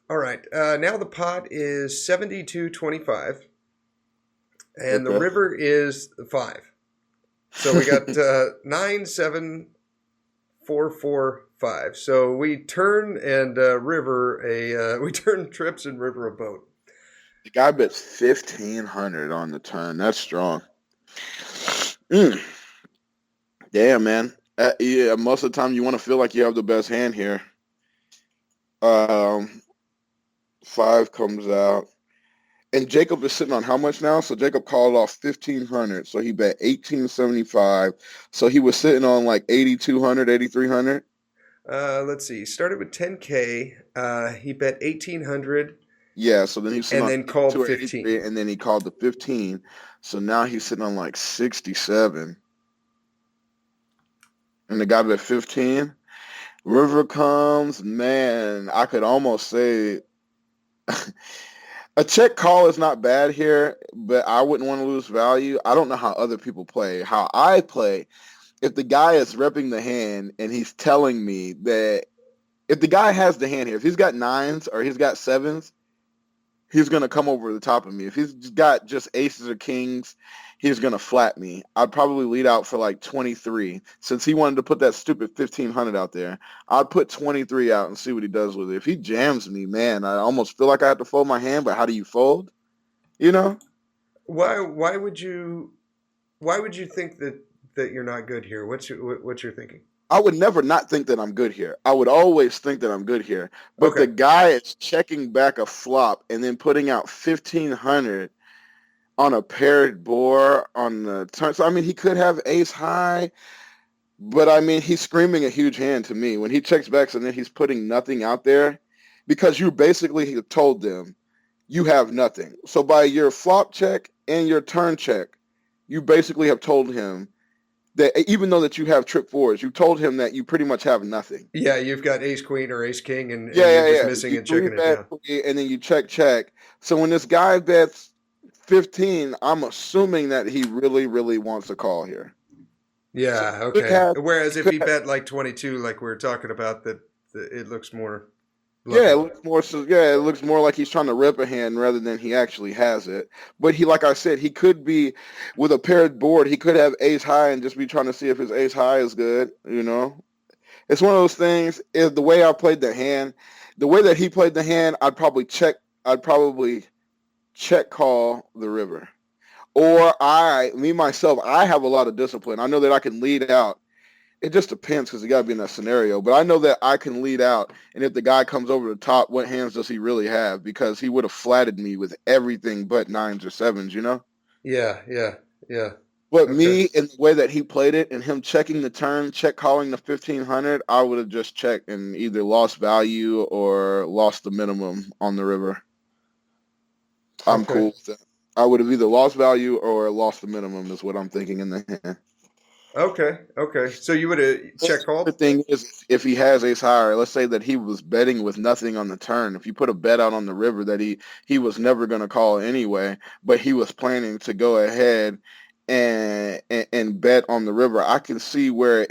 right. Now the pot is 72.25, and the river is 5. So we got 9, 7, 4, 4, 5. So we turn and river we turn trips and river a boat. The guy bets 1,500 on the turn. That's strong. Damn, man. Yeah, most of the time you want to feel like you have the best hand here. 5 comes out. And Jacob is sitting on how much now? So Jacob called off 1,500. So he bet 1,875. So he was sitting on like 8,200, 8,300. Let's see. Started with 10K. He bet 1,800. Yeah, so then he's and then called 15, and then he called the 15. So now he's sitting on like 67. And the guy bet 15. River comes, man. I could almost say a check call is not bad here, but I wouldn't want to lose value. I don't know how other people play. How I play, if the guy is repping the hand and he's telling me that if the guy has the hand here, if he's got 9s or he's got 7s, he's going to come over the top of me. If he's got just aces or kings, he's going to flat me. I'd probably lead out for like 23. Since he wanted to put that stupid 1,500 out there, I'd put 23 out and see what he does with it. If he jams me, man, I almost feel like I have to fold my hand, but how do you fold? Why would you think that you're not good here? What's your thinking? I would never not think that I'm good here. I would always think that I'm good here. But the Okay. guy is checking back a flop and then putting out 1,500 on a paired board on the turn. So I mean, he could have ace high, but I mean, he's screaming a huge hand to me when he checks backs and then he's putting nothing out there because you basically told them you have nothing. So by your flop check and your turn check, you basically have told him that even though that you have trip fours, you told him that you pretty much have nothing. Yeah, you've got ace queen or ace king, Yeah, and you're yeah, just yeah. missing You and three checking it bet down. and then you check. So when this guy bets 15, I'm assuming that he really, really wants a call here. So Yeah. he could Okay. have, Whereas he if could he have, bet like 22, like we were talking about, that it looks more yeah, it bluffy. looks more so. Yeah, it looks more like he's trying to rip a hand rather than he actually has it. But he, like I said, he could be with a paired board. He could have ace high and just be trying to see if his ace high is good. It's one of those things. Is the way I played the hand, the way that he played the hand, I'd probably check. I'd probably check call the river. Or me myself, I have a lot of discipline. I know that I can lead out. It just depends because you got to be in that scenario. But I know that I can lead out. And if the guy comes over the top, what hands does he really have? Because he would have flatted me with everything but nines or sevens. Yeah. Yeah. Yeah. But Okay. me, in the way that he played it and him checking the turn, check calling the 1,500, I would have just checked and either lost value or lost the minimum on the river. I'm Okay. cool with that. I would have either lost value or lost the minimum is what I'm thinking in the hand. Okay. Okay. So you would have The check other called? thing is if he has ace high, or let's say that he was betting with nothing on the turn. If you put a bet out on the river that he was never going to call anyway, but he was planning to go ahead and bet on the river, I can see where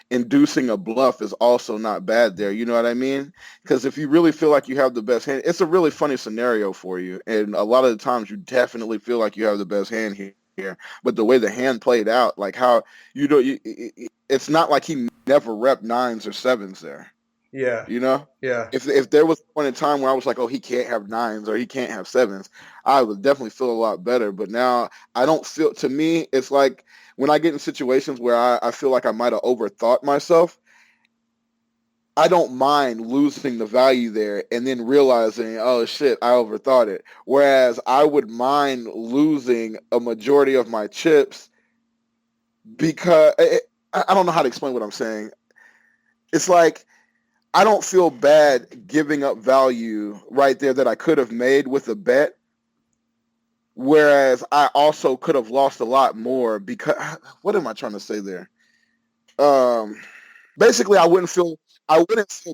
inducing a bluff is also not bad there. You know what I mean? Because if you really feel like you have the best hand, it's a really funny scenario for you, and a lot of the times you definitely feel like you have the best hand here. But the way the hand played out, like how you know, it's not like he never repped nines or sevens there. Yeah. You know, Yeah. if there was a point in time where I was like, oh, he can't have nines or he can't have sevens, I would definitely feel a lot better. But now I don't feel. To me, it's like when I get in situations where I feel like I might have overthought myself. I don't mind losing the value there and then realizing, oh shit, I overthought it. Whereas I would mind losing a majority of my chips because I don't know how to explain what I'm saying. It's like I don't feel bad giving up value right there that I could have made with a bet. Whereas I also could have lost a lot more because what am I trying to say there? Um, Basically, I wouldn't feel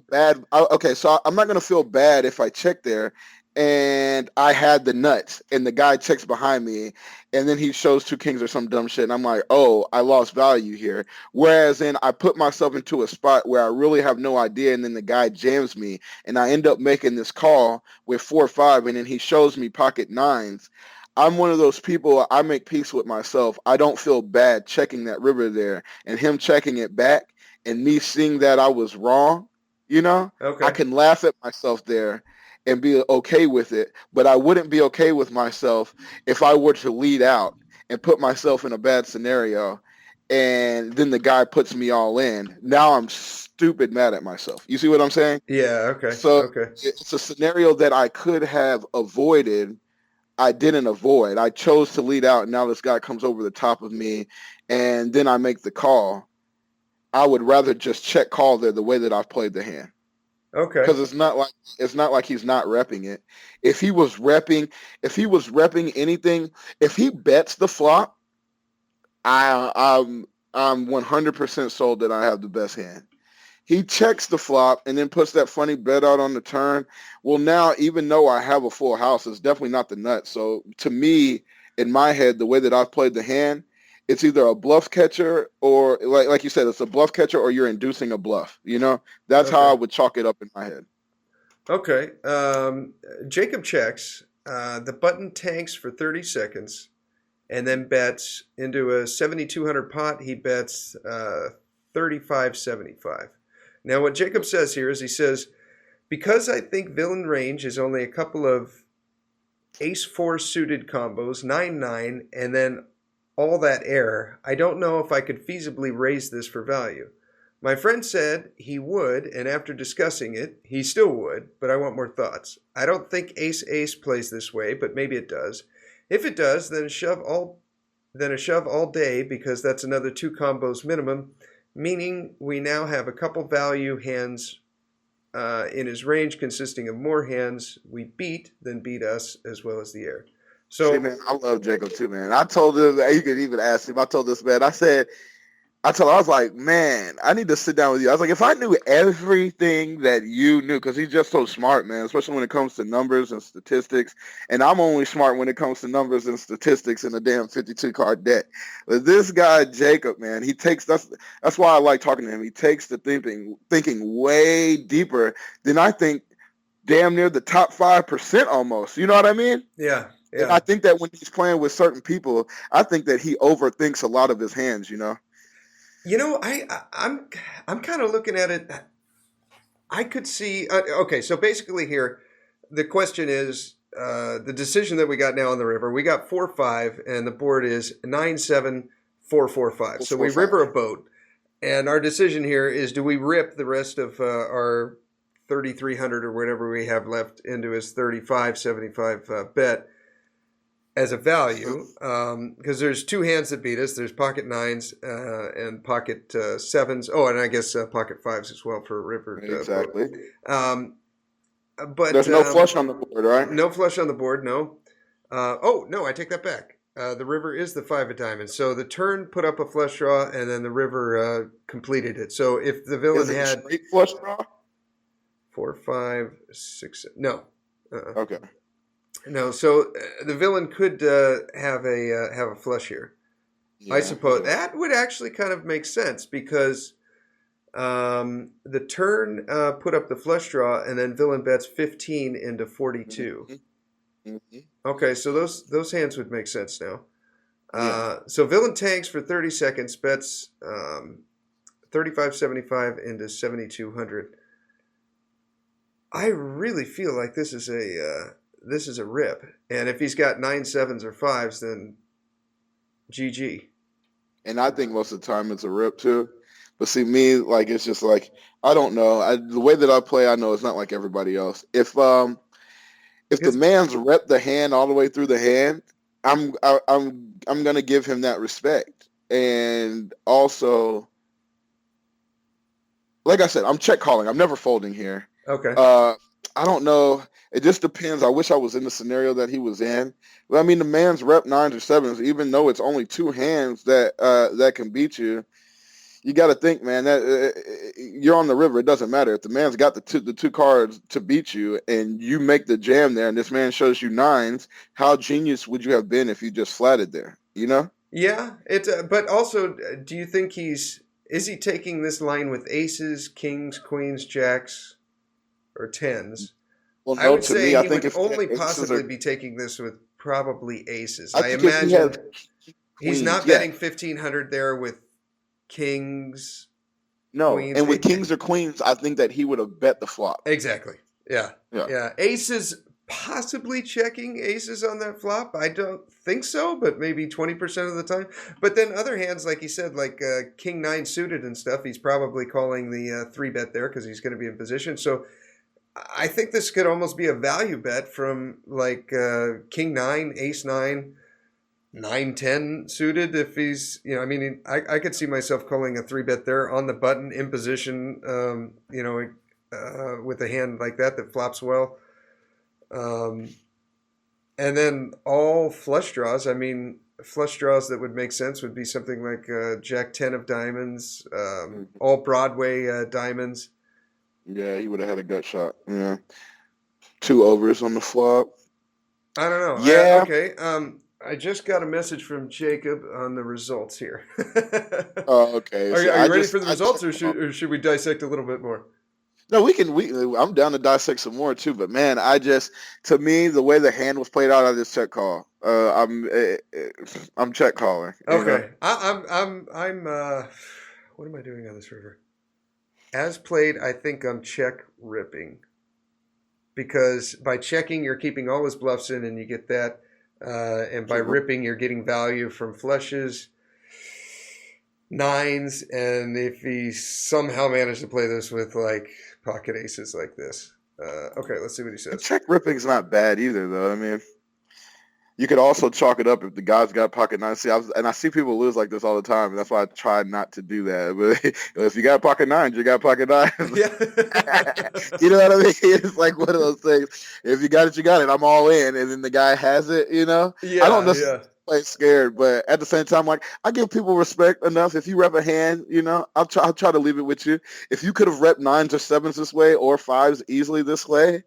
bad. Okay, so I'm not gonna feel bad if I check there and I had the nuts and the guy checks behind me and then he shows two kings or some dumb shit and I'm like, oh, I lost value here. Whereas then I put myself into a spot where I really have no idea and then the guy jams me and I end up making this call with 4 or 5 and then he shows me pocket nines. I'm one of those people, I make peace with myself. I don't feel bad checking that river there and him checking it back and me seeing that I was wrong, I Okay. can laugh at myself there and be okay with it. But I wouldn't be okay with myself if I were to lead out and put myself in a bad scenario and then the guy puts me all in. Now I'm stupid mad at myself. You see what I'm saying? Yeah. Okay. So Okay. it's a scenario that I could have avoided. I didn't avoid. I chose to lead out. And now this guy comes over the top of me and then I make the call. I would rather just check call there the way that I've played the hand Okay. because it's not like he's not repping it. If he was repping anything, if he bets the flop, I'm 100% sold that I have the best hand. He checks the flop and then puts that funny bet out on the turn. Well, now even though I have a full house, it's definitely not the nut. So to me, in my head, the way that I've played the hand, it's either a bluff catcher or like you said, it's a bluff catcher or you're inducing a bluff. That's how I Okay. would chalk it up in my head. Okay. Jacob checks. The button tanks for 30 seconds and then bets into a 7,200 pot. He bets 35.75. Now, what Jacob says here is he says, because I think villain range is only a couple of ace-4 suited combos, 9-9, and then all that air. I don't know if I could feasibly raise this for value. My friend said he would, and after discussing it, he still would, but I want more thoughts. I don't think ace-ace plays this way, but maybe it does. If it does, then a shove all day, because that's another 2 combos minimum, meaning we now have a couple value hands in his range consisting of more hands we beat than beat us, as well as the air. So, see, man, I love Jacob too, man. I told him, you could even ask him. I told this man, I was like, man, I need to sit down with you. I was like, if I knew everything that you knew, because he's just so smart, man, especially when it comes to numbers and statistics. And I'm only smart when it comes to numbers and statistics in a damn 52-card deck. But this guy, Jacob, man, that's why I like talking to him. He takes the thinking way deeper than I think damn near the top 5% almost. You know what I mean? Yeah. And I think that when he's playing with certain people, I think that he overthinks a lot of his hands, you know? You know, I'm kind of looking at it. I could see. Okay, so basically here, the question is the decision that we got now on the river. We got 4-5, and the board is 9-7-4-4-5. So we river a boat, and our decision here is: do we rip the rest of our 3,300 or whatever we have left into his 35.75 bet as a value, because there's 2 hands that beat us. There's pocket 9s and pocket 7s. Oh, and I guess pocket 5s as well for river. Exactly. But there's no flush on the board, right? No flush on the board, no. No, I take that back. The river is the 5 of diamonds. So the turn put up a flush draw, and then the river completed it. So if the villain had a straight flush draw? 4, 5, 6, no. Okay. No, so the villain could have a flush here. Yeah, I suppose that would actually kind of make sense, because the turn put up the flush draw, and then villain bets 15 into 42. Mm-hmm. Okay, so those hands would make sense now. So villain tanks for 30 seconds, bets 35.75 into 7,200. I really feel like this is a rip, and if he's got 9 7s or 5s, then GG. And I think most of the time it's a rip too. But see, me, like, it's just like, I don't know. The way that I play, I know it's not like everybody else. If the man's rep the hand all the way through the hand, I'm gonna give him that respect. And also, like I said, I'm check calling. I'm never folding here. Okay. I don't know. It just depends. I wish I was in the scenario that he was in. But I mean, the man's rep 9s or 7s, even though it's only 2 hands that can beat you. You got to think, man, that you're on the river. It doesn't matter if the man's got the two cards to beat you, and you make the jam there, and this man shows you 9s. How genius would you have been if you just flatted there? You know? Yeah. But also, do you think is he taking this line with aces, kings, queens, jacks, or 10s? Well, no, I would to say me, I he think would only possibly be taking this with probably aces. I imagine he's not betting 1,500 there with kings. No, queens. And with kings or queens, I think that he would have bet the flop. Exactly. Yeah. Aces, possibly checking aces on that flop. I don't think so, but maybe 20% of the time. But then other hands, like he said, like king 9 suited and stuff, he's probably calling the 3-bet there because he's going to be in position. So I think this could almost be a value bet from like king 9, ace 9, 9-10 suited. If he's, I could see myself calling a 3-bet there on the button in position, with a hand like that flops well. And then all flush draws. I mean, flush draws that would make sense would be something like Jack 10 of diamonds, all Broadway diamonds. Yeah, he would have had a gut shot. Yeah. 2 overs on the flop. I don't know. Yeah. Okay. I just got a message from Jacob on the results here. Oh, okay. Are you ready for the results, or should we dissect a little bit more? No, I'm down to dissect some more too. But man, to me, the way the hand was played out, I just check call. I'm check calling. Okay. I'm what am I doing on this river? As played, I think I'm check ripping. because by checking, you're keeping all his bluffs in, and you get that. And by ripping, you're getting value from flushes, nines, and if he somehow managed to play this with like pocket aces like this. Okay, let's see what he says. Check ripping's not bad either, though. I mean, you could also chalk it up if the guy's got pocket nines. See, I see people lose like this all the time, and that's why I try not to do that. But if you got pocket nines, you got pocket nines. Yeah. You know what I mean? It's like one of those things. If you got it, you got it. I'm all in, and then the guy has it. You know, Yeah, I don't necessarily play scared, but at the same time, like I give people respect enough. If you rep a hand, you know, I'll try to leave it with you. If you could have rep nines or sevens this way or fives easily this way,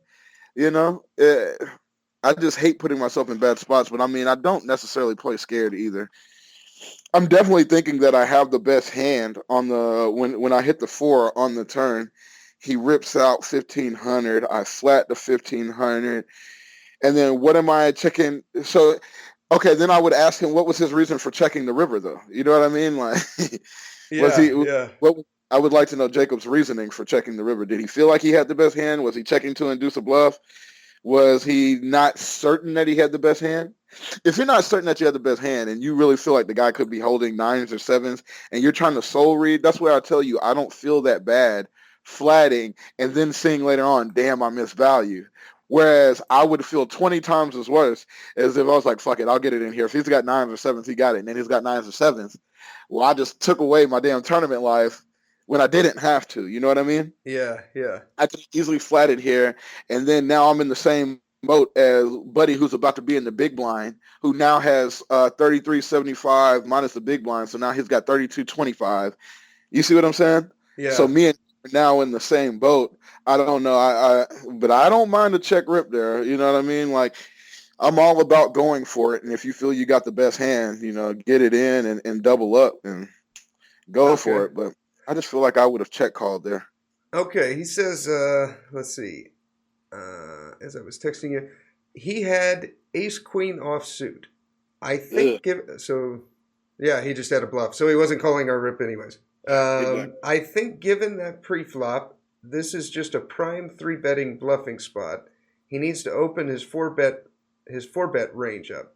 you know. I just hate putting myself in bad spots, but I mean, I don't necessarily play scared either. I'm definitely thinking that I have the best hand on the when I hit the 4 on the turn. He rips out 1500. I flat the 1500, and then what am I checking? So, okay, then I would ask him what was his reason for checking the river, though. You know what I mean? Like, was he? Yeah. What I would like to know Jacob's reasoning for checking the river. Did he feel like he had the best hand? Was he checking to induce a bluff? Was he not certain that he had the best hand? If you're not certain that you have the best hand and you really feel like the guy could be holding nines or sevens and you're trying to soul read, that's where I tell you I don't feel that bad flatting and then seeing later on, damn, I missed value. Whereas I would feel 20 times as worse as if I was like, fuck it, I'll get it in here. If he's got nines or sevens, he got it. And then he's got nines or sevens. Well, I just took away my damn tournament life when I didn't have to. You know what I mean? Yeah. I could easily flat it here, and then now I'm in the same boat as Buddy, who's about to be in the big blind, who now has 33.75 minus the big blind, so now he's got 32.25. You see what I'm saying? Yeah. So me and him are now in the same boat. I don't know, but I don't mind a check rip there. You know what I mean? Like I'm all about going for it, and if you feel you got the best hand, you know, get it in and double up and go for it. But I just feel like I would have check called there. Okay, he says, let's see. As I was texting you, he had ace queen offsuit. I think yeah, he just had a bluff, so he wasn't calling our rip anyways. Exactly. I think given that pre-flop, this is just a prime 3-betting bluffing spot. He needs to open his 4-bet range up.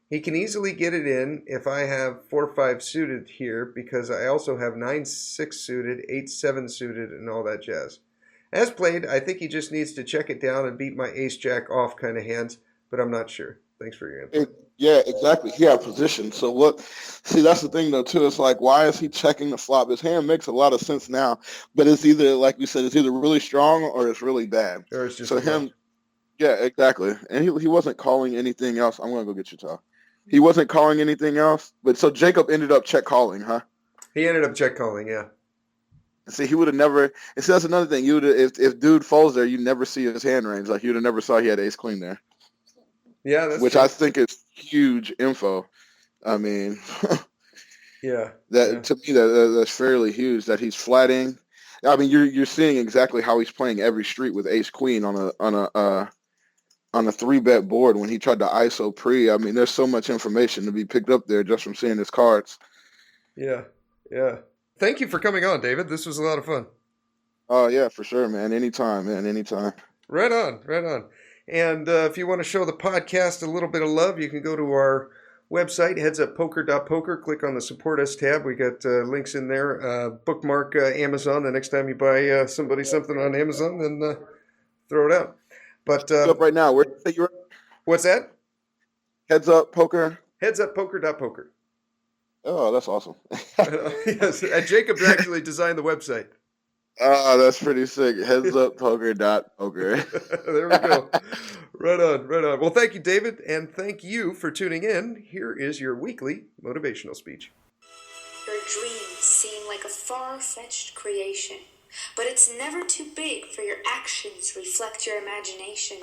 He can easily get it in if I have 4-5 suited here because I also have 9-6 suited, 8-7 suited, and all that jazz. As played, I think he just needs to check it down and beat my ace-jack off kind of hands, but I'm not sure. Thanks for your input. Yeah, exactly. He had position. So what? See, that's the thing though too. It's like, why is he checking the flop? His hand makes a lot of sense now, but it's either like we said, it's either really strong or it's really bad. Or it's just so him. Yeah, exactly. And he wasn't calling anything else. I'm gonna go get your talk. He wasn't calling anything else, but so Jacob ended up check calling, huh? He ended up check calling, yeah. See, he would have never. And see, that's another thing. You would if dude folds there, you never see his hand range. Like you would have never saw he had ace queen there. Yeah, that's which true. I think is huge info. I mean, yeah. To me that's fairly huge that he's flatting. I mean, you're seeing exactly how he's playing every street with ace queen on a 3-bet board when he tried to ISO pre. I mean, there's so much information to be picked up there just from seeing his cards. Yeah. Thank you for coming on, David. This was a lot of fun. Oh, yeah, for sure, man. Anytime, man. Anytime. Right on. And if you want to show the podcast a little bit of love, you can go to our website, HeadsUpPoker.Poker. Click on the Support Us tab. We got links in there. Bookmark Amazon. The next time you buy somebody something on Amazon, then throw it out. But up right now. Where you're? What's that? Heads Up Poker. HeadsUpPoker.Poker. Oh, that's awesome. Yes, and Jacob actually designed the website. Oh, that's pretty sick. HeadsUpPoker.Poker. There we go. Right on. Well, thank you, David, and thank you for tuning in. Here is your weekly motivational speech. Your dreams seem like a far-fetched creation, but it's never too big for your actions to reflect your imagination.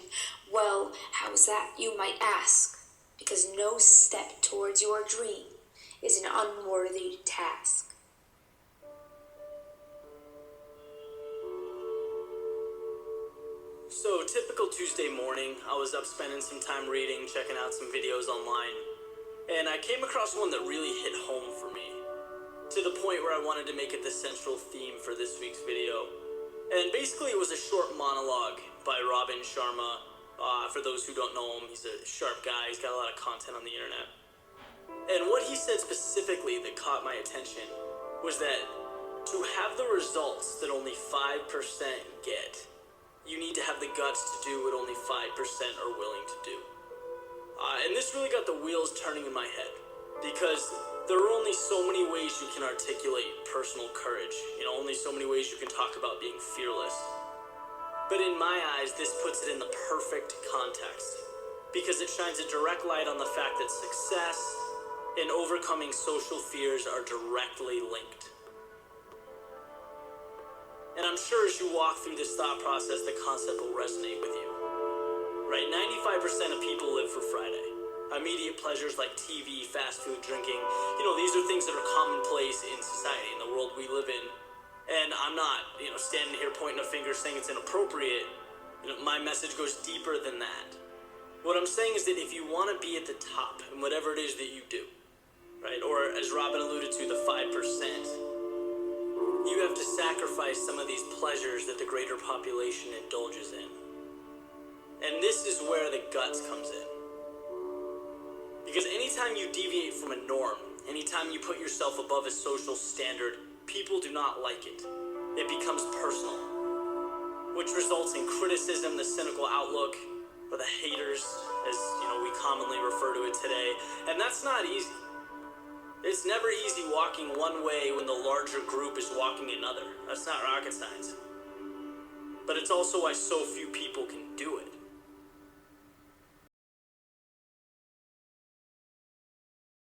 Well, how is that, you might ask? Because no step towards your dream is an unworthy task. So, typical Tuesday morning, I was up spending some time reading, checking out some videos online, and I came across one that really hit home for me, to the point where I wanted to make it the central theme for this week's video. And basically it was a short monologue by Robin Sharma. For those who don't know him, he's a sharp guy. He's got a lot of content on the internet. And what he said specifically that caught my attention was that to have the results that only 5% get, you need to have the guts to do what only 5% are willing to do. And this really got the wheels turning in my head, because there are only so many ways you can articulate personal courage. Only so many ways you can talk about being fearless. But in my eyes, this puts it in the perfect context, because it shines a direct light on the fact that success and overcoming social fears are directly linked. And I'm sure as you walk through this thought process, the concept will resonate with you. Right, 95% of people live for Friday. Immediate pleasures like TV, fast food, drinking, these are things that are commonplace in society, in the world we live in. And I'm not, standing here pointing a finger saying it's inappropriate. My message goes deeper than that. What I'm saying is that if you want to be at the top in whatever it is that you do, right, or as Robin alluded to, the 5%, you have to sacrifice some of these pleasures that the greater population indulges in. And this is where the guts comes in. Because anytime you deviate from a norm, anytime you put yourself above a social standard, people do not like it. It becomes personal, which results in criticism, the cynical outlook, or the haters, as we commonly refer to it today. And that's not easy. It's never easy walking one way when the larger group is walking another. That's not rocket science. But it's also why so few people can do it.